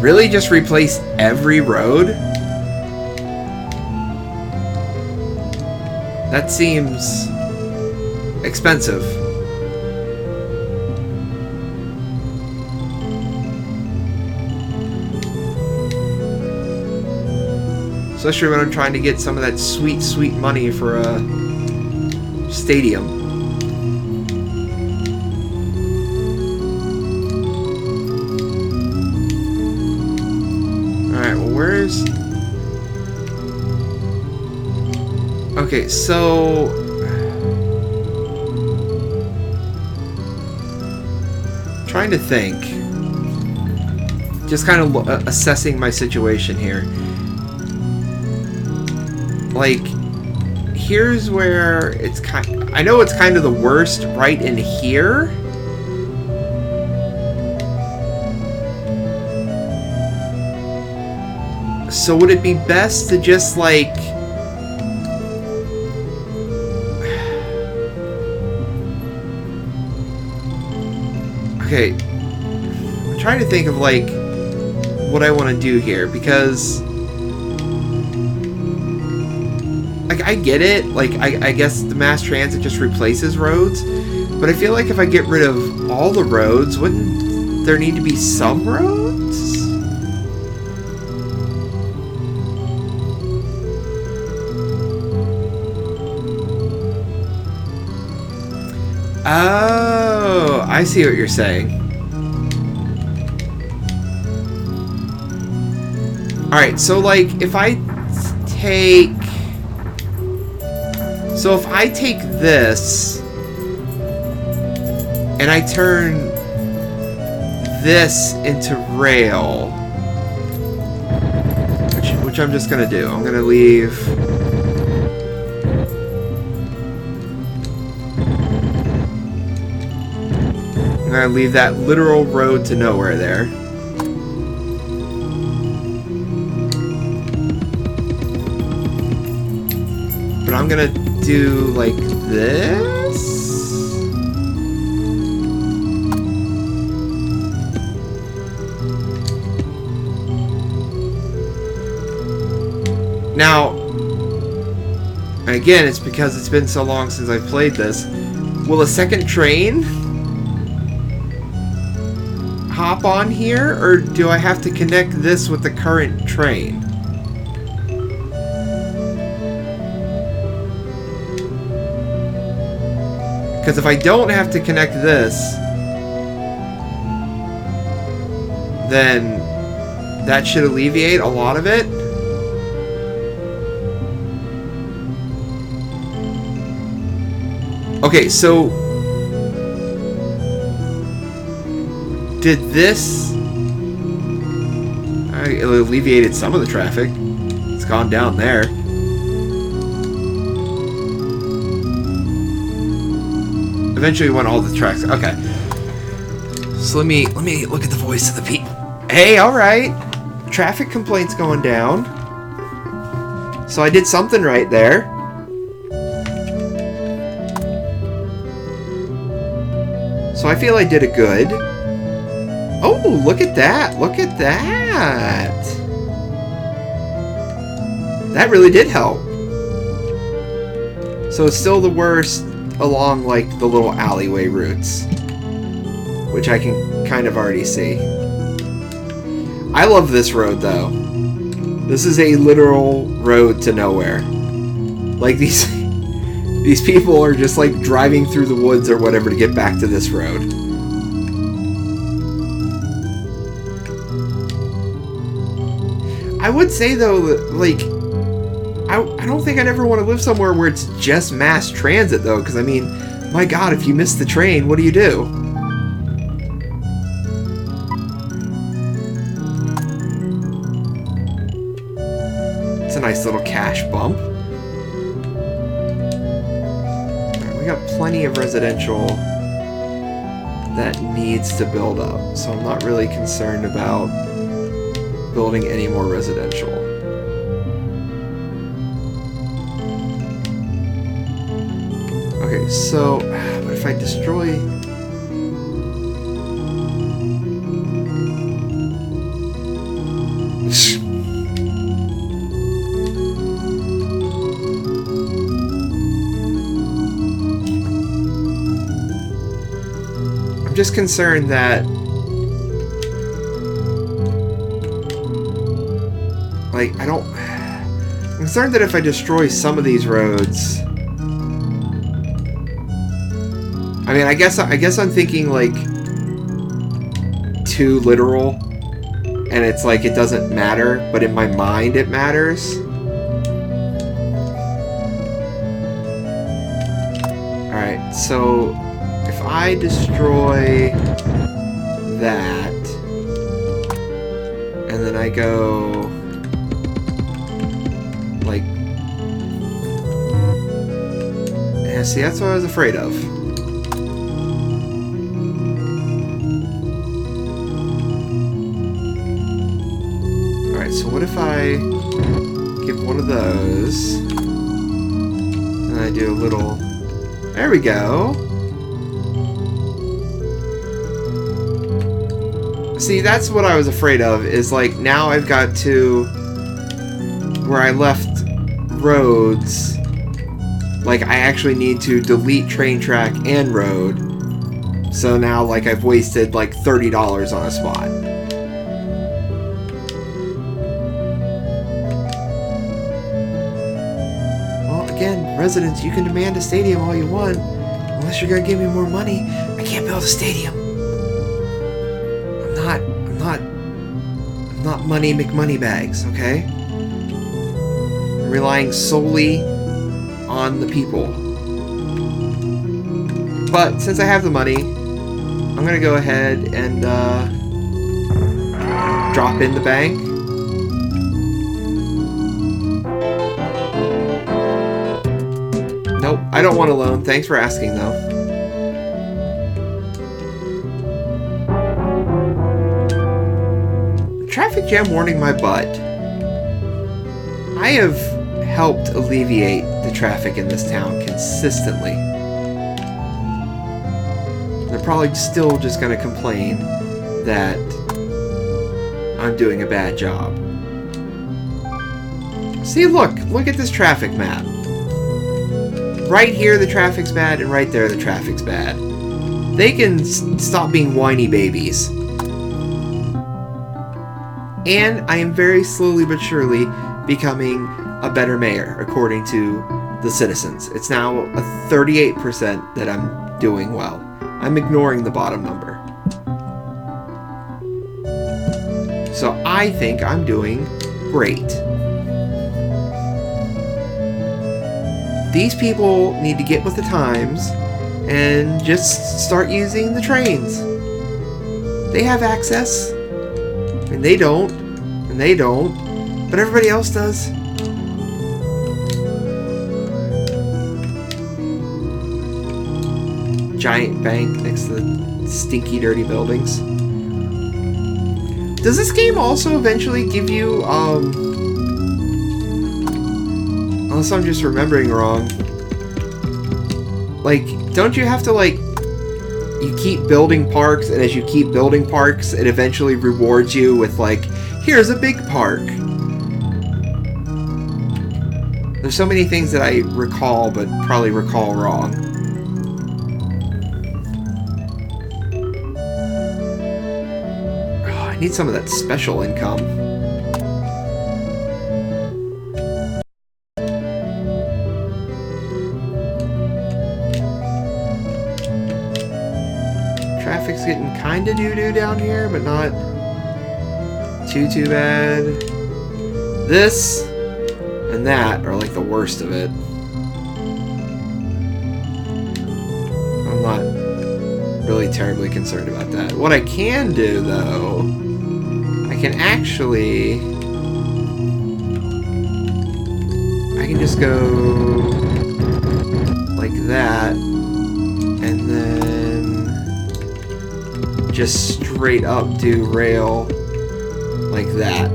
Really? Just replace every road? That seems... expensive. Especially when I'm trying to get some of that sweet, sweet money for a stadium. Alright, well, where's... okay, so... trying to think. Just kind of assessing my situation here. Like, here's where it's kind... I know it's kind of the worst right in here. So would it be best to just, like... okay. I'm trying to think of, like, what I want to do here, because... like, I get it. Like, I guess the mass transit just replaces roads. But I feel like if I get rid of all the roads, wouldn't there need to be some roads? Oh, I see what you're saying. Alright, so, like, if I take... so if I take this and I turn this into rail, which I'm just gonna do. I'm gonna leave. I'm gonna leave that literal road to nowhere there. But I'm gonna do like this. Now, and again, it's because it's been so long since I've played this. Will a second train hop on here, or do I have to connect this with the current train? Because if I don't have to connect this, then that should alleviate a lot of it. Okay, so did this... it alleviated some of the traffic. It's gone down there. Eventually we want all the tracks. Okay. So let me look at the voice of the people. Hey, alright. Traffic complaints going down. So I did something right there. So I feel I did it good. Oh, look at that. Look at that. That really did help. So it's still the worst along, like, the little alleyway routes. Which I can kind of already see. I love this road, though. This is a literal road to nowhere. Like, these people are just, like, driving through the woods or whatever to get back to this road. I would say, though, that, like, I don't think I'd ever want to live somewhere where it's just mass transit, though, because, I mean, my God, if you miss the train, what do you do? It's a nice little cash bump. Right, we got plenty of residential that needs to build up, so I'm not really concerned about building any more residential. Okay, so, but if I destroy... I'm just concerned that... Like, I don't... I'm concerned that if I destroy some of these roads... I mean, I guess I'm thinking, like, too literal, and it's like it doesn't matter, but in my mind it matters. Alright, so if I destroy that, and then I go, like, yeah, see, that's what I was afraid of. So what if I give one of those, and I do a little, there we go. See, that's what I was afraid of, is like now I've got to, where I left roads, like I actually need to delete train track and road. So now like I've wasted like $30 on a spot. Again, residents, you can demand a stadium all you want. Unless you're gonna give me more money, I can't build a stadium. I'm not money McMoneybags, okay? I'm relying solely on the people. But since I have the money, I'm gonna go ahead and drop in the bank. Nope, I don't want a loan. Thanks for asking, though. Traffic jam warning my butt. I have helped alleviate the traffic in this town consistently. They're probably still just going to complain that I'm doing a bad job. See, look at this traffic map. Right here the traffic's bad, and right there the traffic's bad. They can stop being whiny babies. And I am very slowly but surely becoming a better mayor, according to the citizens. It's now a 38% that I'm doing well. I'm ignoring the bottom number. So I think I'm doing great. These people need to get with the times and just start using the trains. They have access, and they don't, but everybody else does. Giant bank next to the stinky, dirty buildings. Does this game also eventually give you, unless I'm just remembering wrong, like, don't you have to, like, you keep building parks, and as you keep building parks, it eventually rewards you with, like, here's a big park. There's so many things that I recall, but probably recall wrong. Oh, I need some of that special income. Traffic's getting kinda doo-doo down here, but not too bad. This and that are like the worst of it. I'm not really terribly concerned about that. What I can do, though, I can just go like that, and then just straight up do rail like that.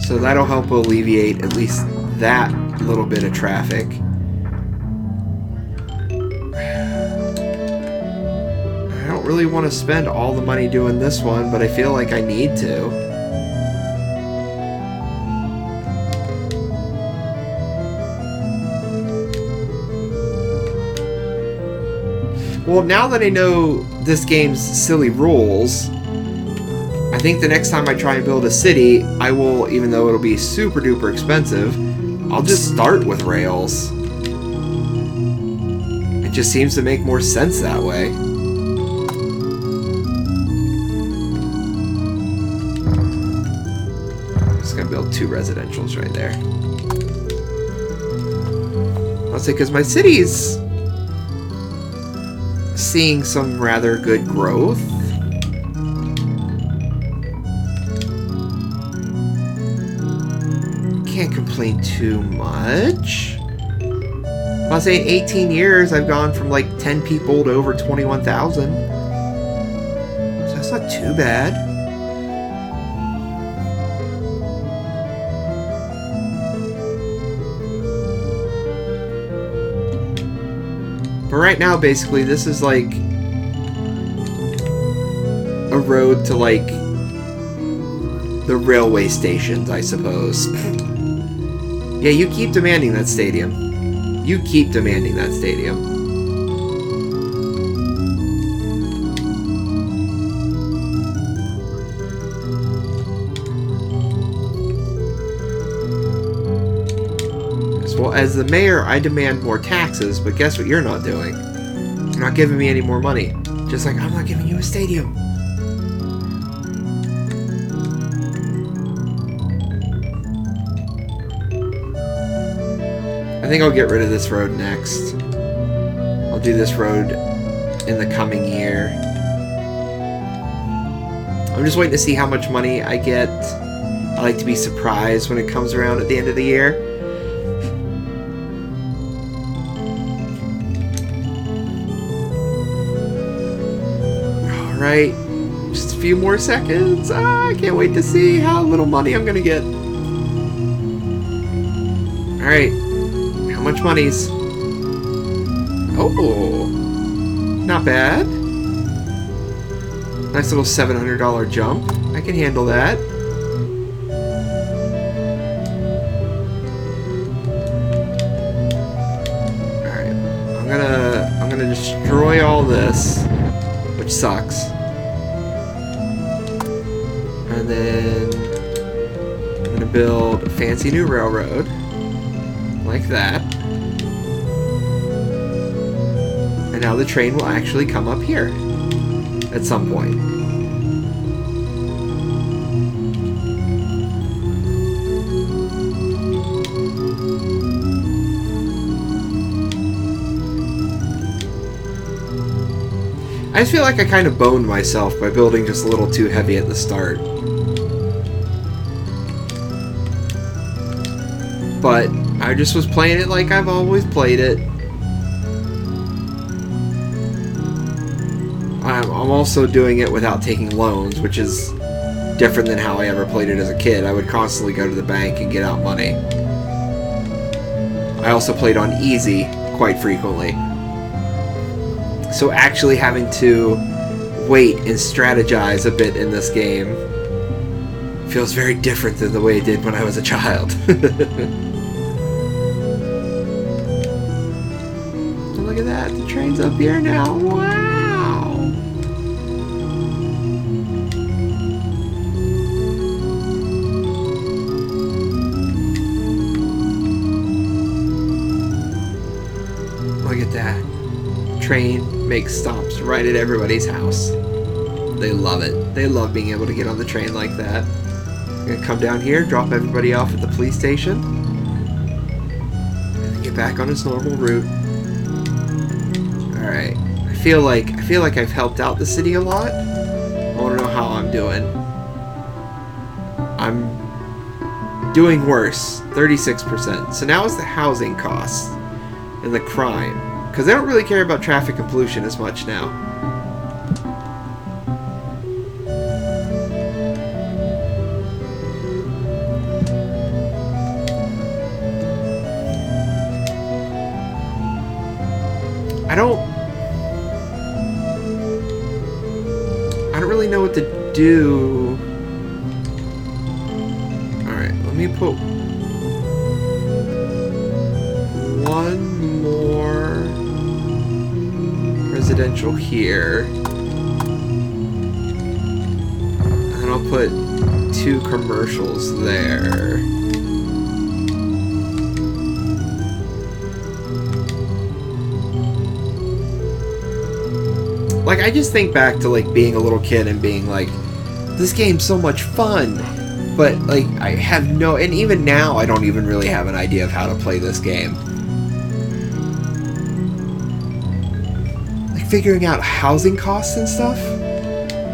So that'll help alleviate at least that little bit of traffic. I don't really want to spend all the money doing this one, but I feel like I need to. Well, now that I know this game's silly rules, I think the next time I try and build a city, I will, even though it'll be super duper expensive, I'll just start with rails. It just seems to make more sense that way. I'm just gonna build 2 residentials right there. I'll say, because my city's seeing some rather good growth. Can't complain too much. I'll say in 18 years, I've gone from like 10 people to over 21,000. So that's not too bad. But right now, basically, this is like a road to like the railway stations, I suppose. Yeah, you keep demanding that stadium. You keep demanding that stadium. Well, as the mayor, I demand more taxes, but guess what you're not doing? You're not giving me any more money. Just like I'm not giving you a stadium. I think I'll get rid of this road next. I'll do this road in the coming year. I'm just waiting to see how much money I get. I like to be surprised when it comes around at the end of the year. Alright, just a few more seconds. I can't wait to see how little money I'm gonna get. Alright. How much money's? Oh, not bad. Nice little $700 jump. I can handle that. All right, I'm gonna destroy all this, which sucks, and then I'm gonna build a fancy new railroad. Like that. And now the train will actually come up here at some point. I just feel like I kind of boned myself by building just a little too heavy at the start. But I just was playing it like I've always played it. I'm also doing it without taking loans, which is different than how I ever played it as a kid. I would constantly go to the bank and get out money. I also played on easy quite frequently. So actually having to wait and strategize a bit in this game. It feels very different than the way it did when I was a child. Look at that, the train's up here now. Wow! Look at that. Train makes stops right at everybody's house. They love it. They love being able to get on the train like that. I'm gonna come down here, drop everybody off at the police station, and then get back on its normal route. Alright. I feel like I've helped out the city a lot. I wanna know how I'm doing. I'm doing worse. 36%. So now it's the housing costs and the crime. Because they don't really care about traffic and pollution as much now. I don't really know what to do. Alright, let me put one more residential here. And then I'll put 2 commercials there. Like, I just think back to, like, being a little kid and being like, this game's so much fun. But, like, I have no... And even now, I don't even really have an idea of how to play this game. Like, figuring out housing costs and stuff?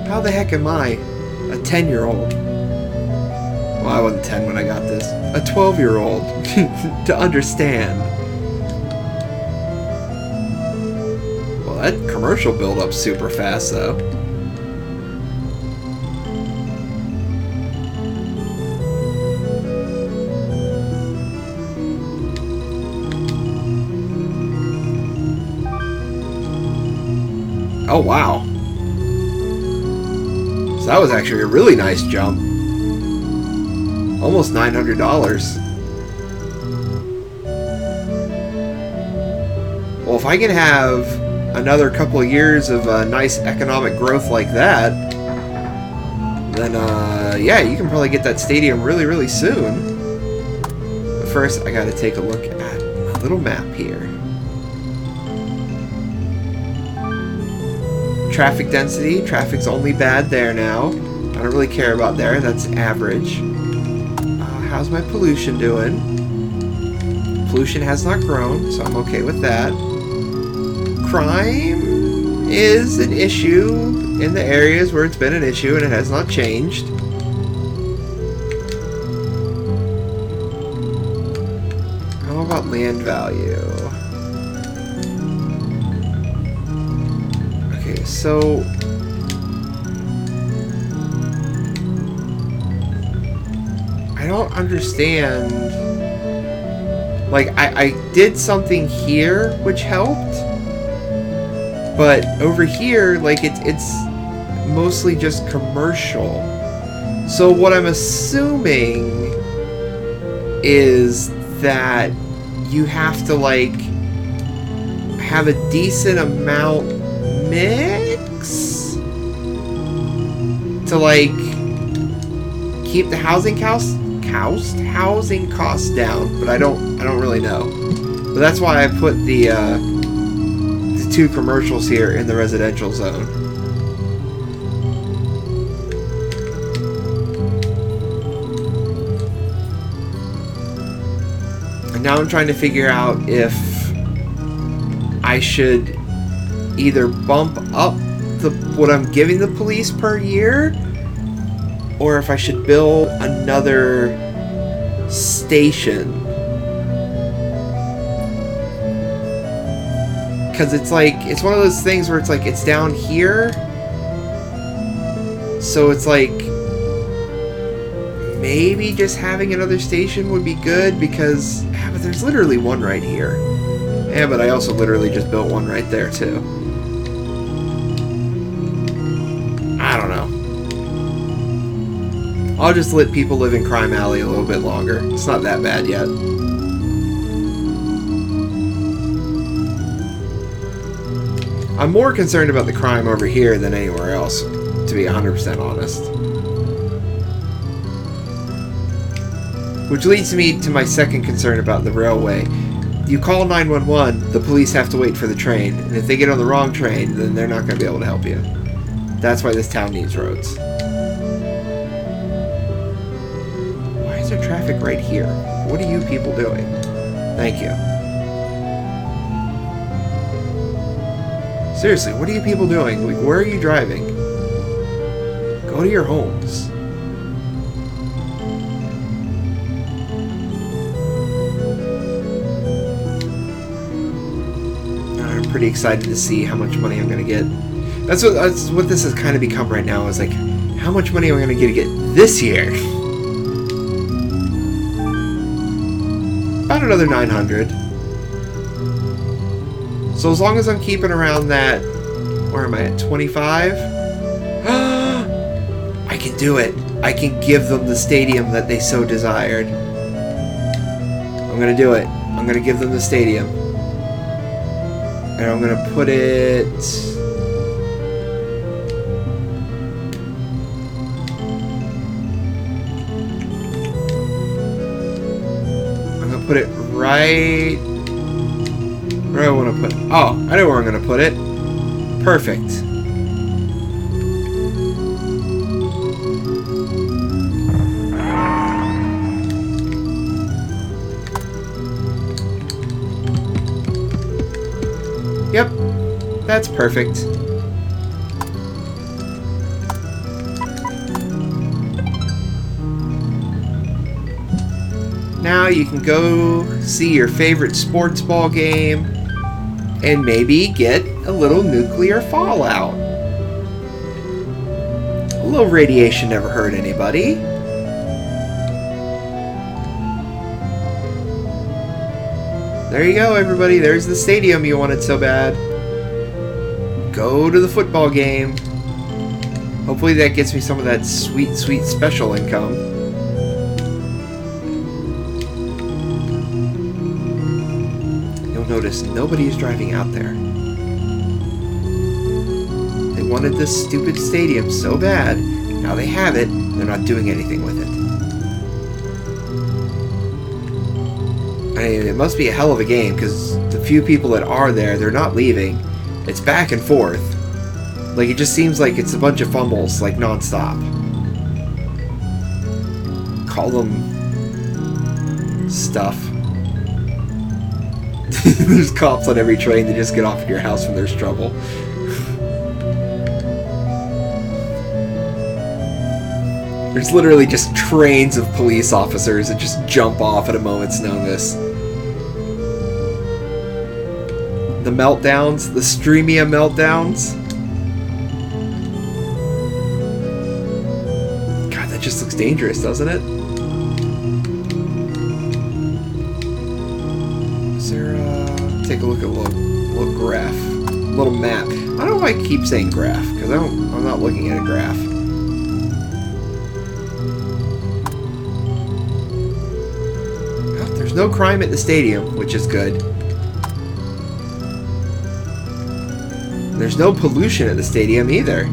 How the heck am I a 10-year-old? Well, I wasn't 10 when I got this. A 12-year-old to understand. That commercial build up super fast though. Oh wow. So that was actually a really nice jump. Almost $900. Well, if I can have another couple of years of nice economic growth like that, then yeah, you can probably get that stadium really, really soon. But first, I gotta take a look at my little map here. Traffic density. Traffic's only bad there now. I don't really care about there. That's average. How's my pollution doing? Pollution has not grown, so I'm okay with that. Crime is an issue in the areas where it's been an issue and it has not changed. How about land value? Okay, so I don't understand. Like, I did something here which helped. But over here, like, it's mostly just commercial. So what I'm assuming is that you have to, like, have a decent amount mix to, like, keep the housing costs down. But I don't really know. But that's why I put the 2 commercials here in the residential zone. And now I'm trying to figure out if I should either bump up what I'm giving the police per year, or if I should build another station. Because it's like, it's one of those things where it's like, it's down here. So it's like, maybe just having another station would be good because, but there's literally one right here. Yeah, but I also literally just built one right there too. I'll just let people live in Crime Alley a little bit longer. It's not that bad yet. I'm more concerned about the crime over here than anywhere else, to be 100% honest. Which leads me to my second concern about the railway. You call 911, the police have to wait for the train, and if they get on the wrong train, then they're not going to be able to help you. That's why this town needs roads. Why is there traffic right here? What are you people doing? Thank you. Seriously, what are you people doing? Like, where are you driving? Go to your homes. I'm pretty excited to see how much money I'm gonna get. That's what this has kind of become right now. Is like, how much money am I gonna get this year? About another 900. So as long as I'm keeping around that, where am I at, 25? I can do it. I can give them the stadium that they so desired. I'm gonna do it. I'm gonna give them the stadium. And I'm gonna put it... I'm gonna put it right... Where do I want to put it? Oh, I know where I'm going to put it. Perfect. Yep, that's perfect. Now you can go see your favorite sports ball game and maybe get a little nuclear fallout. A little radiation never hurt anybody. There you go, everybody. There's the stadium you wanted so bad. Go to the football game. Hopefully that gets me some of that sweet, sweet special income. You'll notice nobody is driving out there. They wanted this stupid stadium so bad. Now they have it. They're not doing anything with it. I mean, it must be a hell of a game, because the few people that are there, they're not leaving. It's back and forth. Like, it just seems like it's a bunch of fumbles, like, non-stop. Call them... stuff. There's cops on every train that just get off of your house when there's trouble. There's literally just trains of police officers that just jump off at a moment's notice. The meltdowns, the Streamia meltdowns. God, that just looks dangerous, doesn't it? Is there take a look at a little graph, a little map. I don't know why I keep saying graph, because I'm not looking at a graph. Oh, there's no crime at the stadium, which is good. There's no pollution at the stadium either.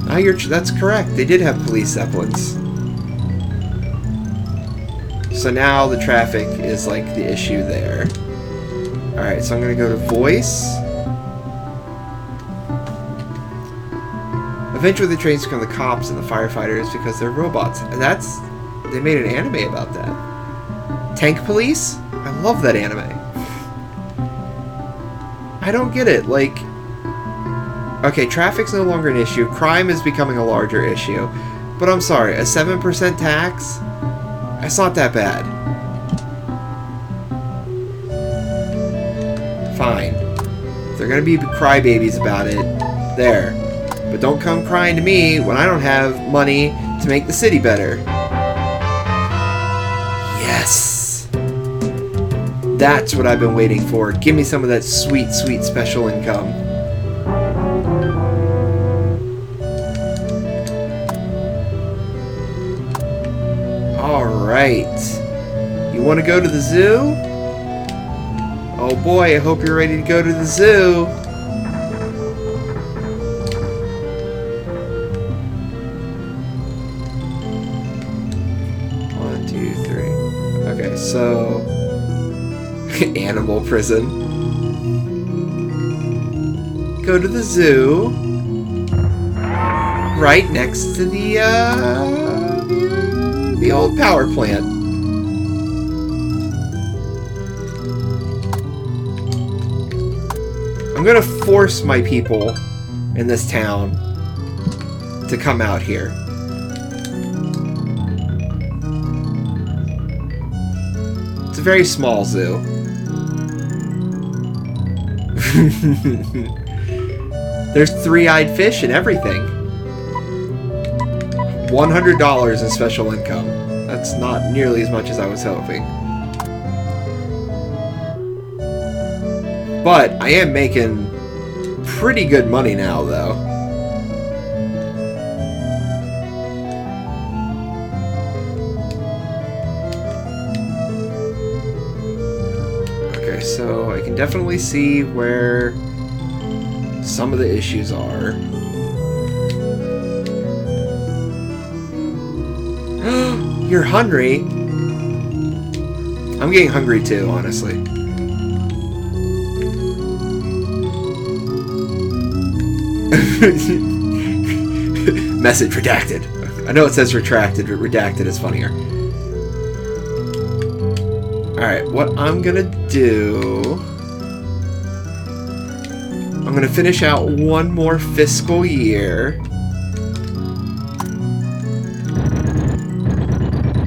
Ah, that's correct. They did have police zeppelins. So now the traffic is like the issue there. Alright, so I'm going to go to voice. Eventually the trains become the cops and the firefighters because they're robots. And they made an anime about that. Tank Police? I love that anime. I don't get it, like... Okay, traffic's no longer an issue, crime is becoming a larger issue, but I'm sorry, a 7% tax? That's not that bad. Fine. If they're gonna be crybabies about it, there. But don't come crying to me when I don't have money to make the city better. Yes! That's what I've been waiting for. Give me some of that sweet, sweet special income. Alright. You want to go to the zoo? Oh boy, I hope you're ready to go to the zoo. One, two, three. Okay, so... Animal prison. Go to the zoo. Right next to the old power plant. I'm gonna force my people in this town to come out here. It's a very small zoo. There's three-eyed fish and everything. $100 in special income. That's not nearly as much as I was hoping. But I am making pretty good money now, though. Okay, so I can definitely see where some of the issues are. You're hungry? I'm getting hungry too, honestly. Message redacted. I know it says retracted, but redacted is funnier. Alright, what I'm gonna do... I'm gonna finish out one more fiscal year.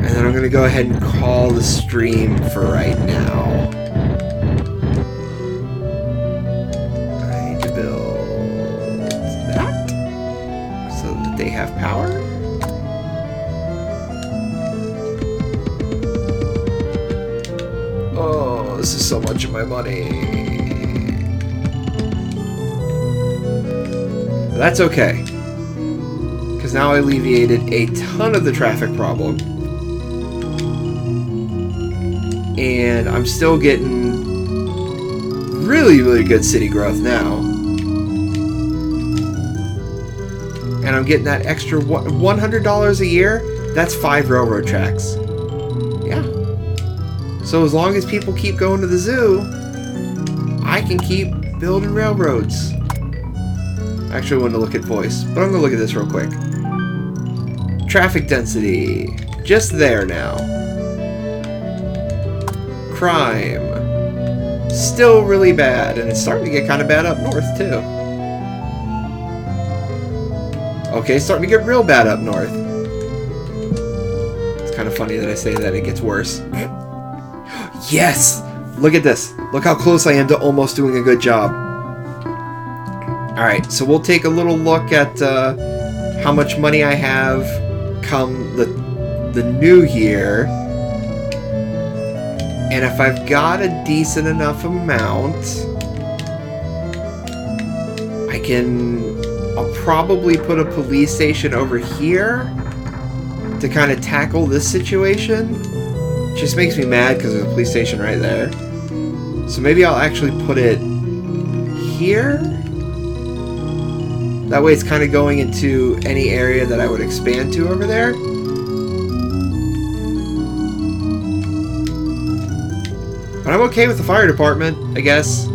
And then I'm gonna go ahead and call the stream for right now. I need to build that so that they have power. Oh, this is so much of my money. But that's okay, because now I alleviated a ton of the traffic problem. And I'm still getting really, really good city growth now. And I'm getting that extra $100 a year. That's 5 railroad tracks. Yeah. So as long as people keep going to the zoo, I can keep building railroads. Actually, I wanted to look at voice, but I'm going to look at this real quick. Traffic density. Just there now. Crime. Still really bad, and it's starting to get kind of bad up north, too. Okay, it's starting to get real bad up north. It's kind of funny that I say that it gets worse. Yes! Look at this. Look how close I am to almost doing a good job. Alright, so we'll take a little look at how much money I have come the new year. And if I've got a decent enough amount, I'll probably put a police station over here to kind of tackle this situation. It just makes me mad because there's a police station right there. So maybe I'll actually put it here. That way it's kind of going into any area that I would expand to over there. But I'm okay with the fire department, I guess. I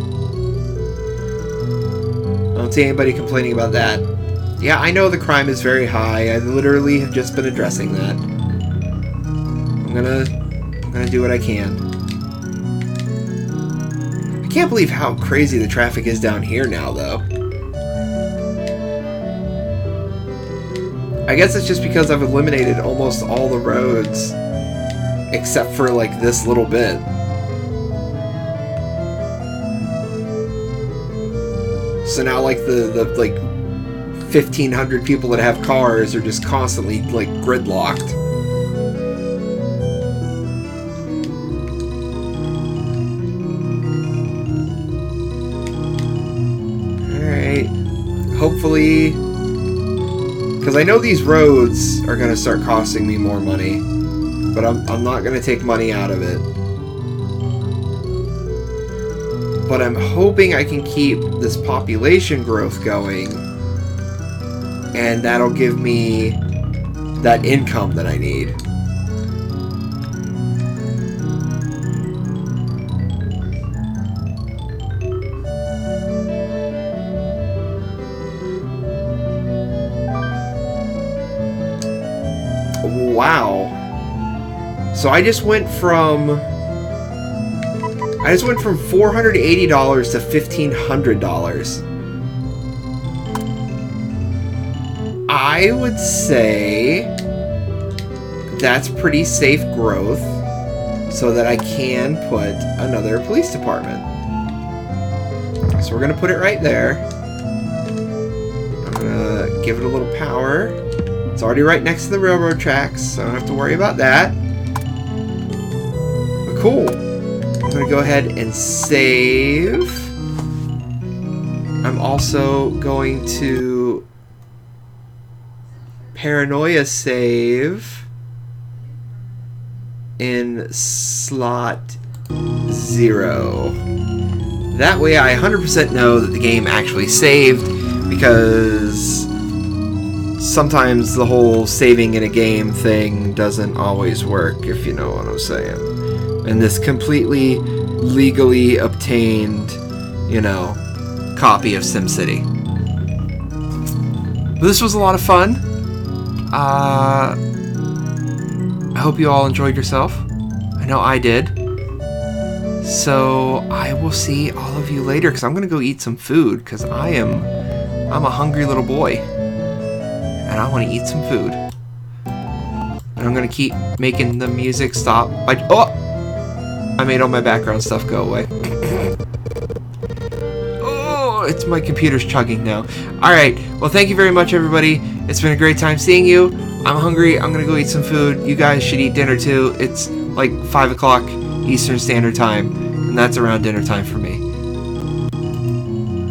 don't see anybody complaining about that. Yeah, I know the crime is very high. I literally have just been addressing that. I'm gonna do what I can. I can't believe how crazy the traffic is down here now, though. I guess it's just because I've eliminated almost all the roads except for like this little bit. So now like the like 1,500 people that have cars are just constantly like gridlocked. Alright. Hopefully, because I know these roads are going to start costing me more money. But I'm not going to take money out of it. But I'm hoping I can keep this population growth going. And that'll give me that income that I need. Wow. So I just went from $480 to $1,500. I would say that's pretty safe growth so that I can put another police department. So we're gonna put it right there. I'm gonna give it a little power. It's already right next to the railroad tracks, so I don't have to worry about that. But cool. I'm gonna go ahead and save. I'm also going to paranoia save in slot 0. That way I 100% know that the game actually saved, because sometimes the whole saving in a game thing doesn't always work, if you know what I'm saying. And this completely legally obtained, you know, copy of Sim City. But this was a lot of fun. I hope you all enjoyed yourself. I know I did. So I will see all of you later, because I'm gonna go eat some food, because I'm a hungry little boy. And I want to eat some food. And I'm going to keep making the music stop. Oh! I made all my background stuff go away. Oh, it's my computer's chugging now. Alright, well thank you very much everybody. It's been a great time seeing you. I'm hungry. I'm going to go eat some food. You guys should eat dinner too. It's like 5 o'clock Eastern Standard Time. And that's around dinner time for me.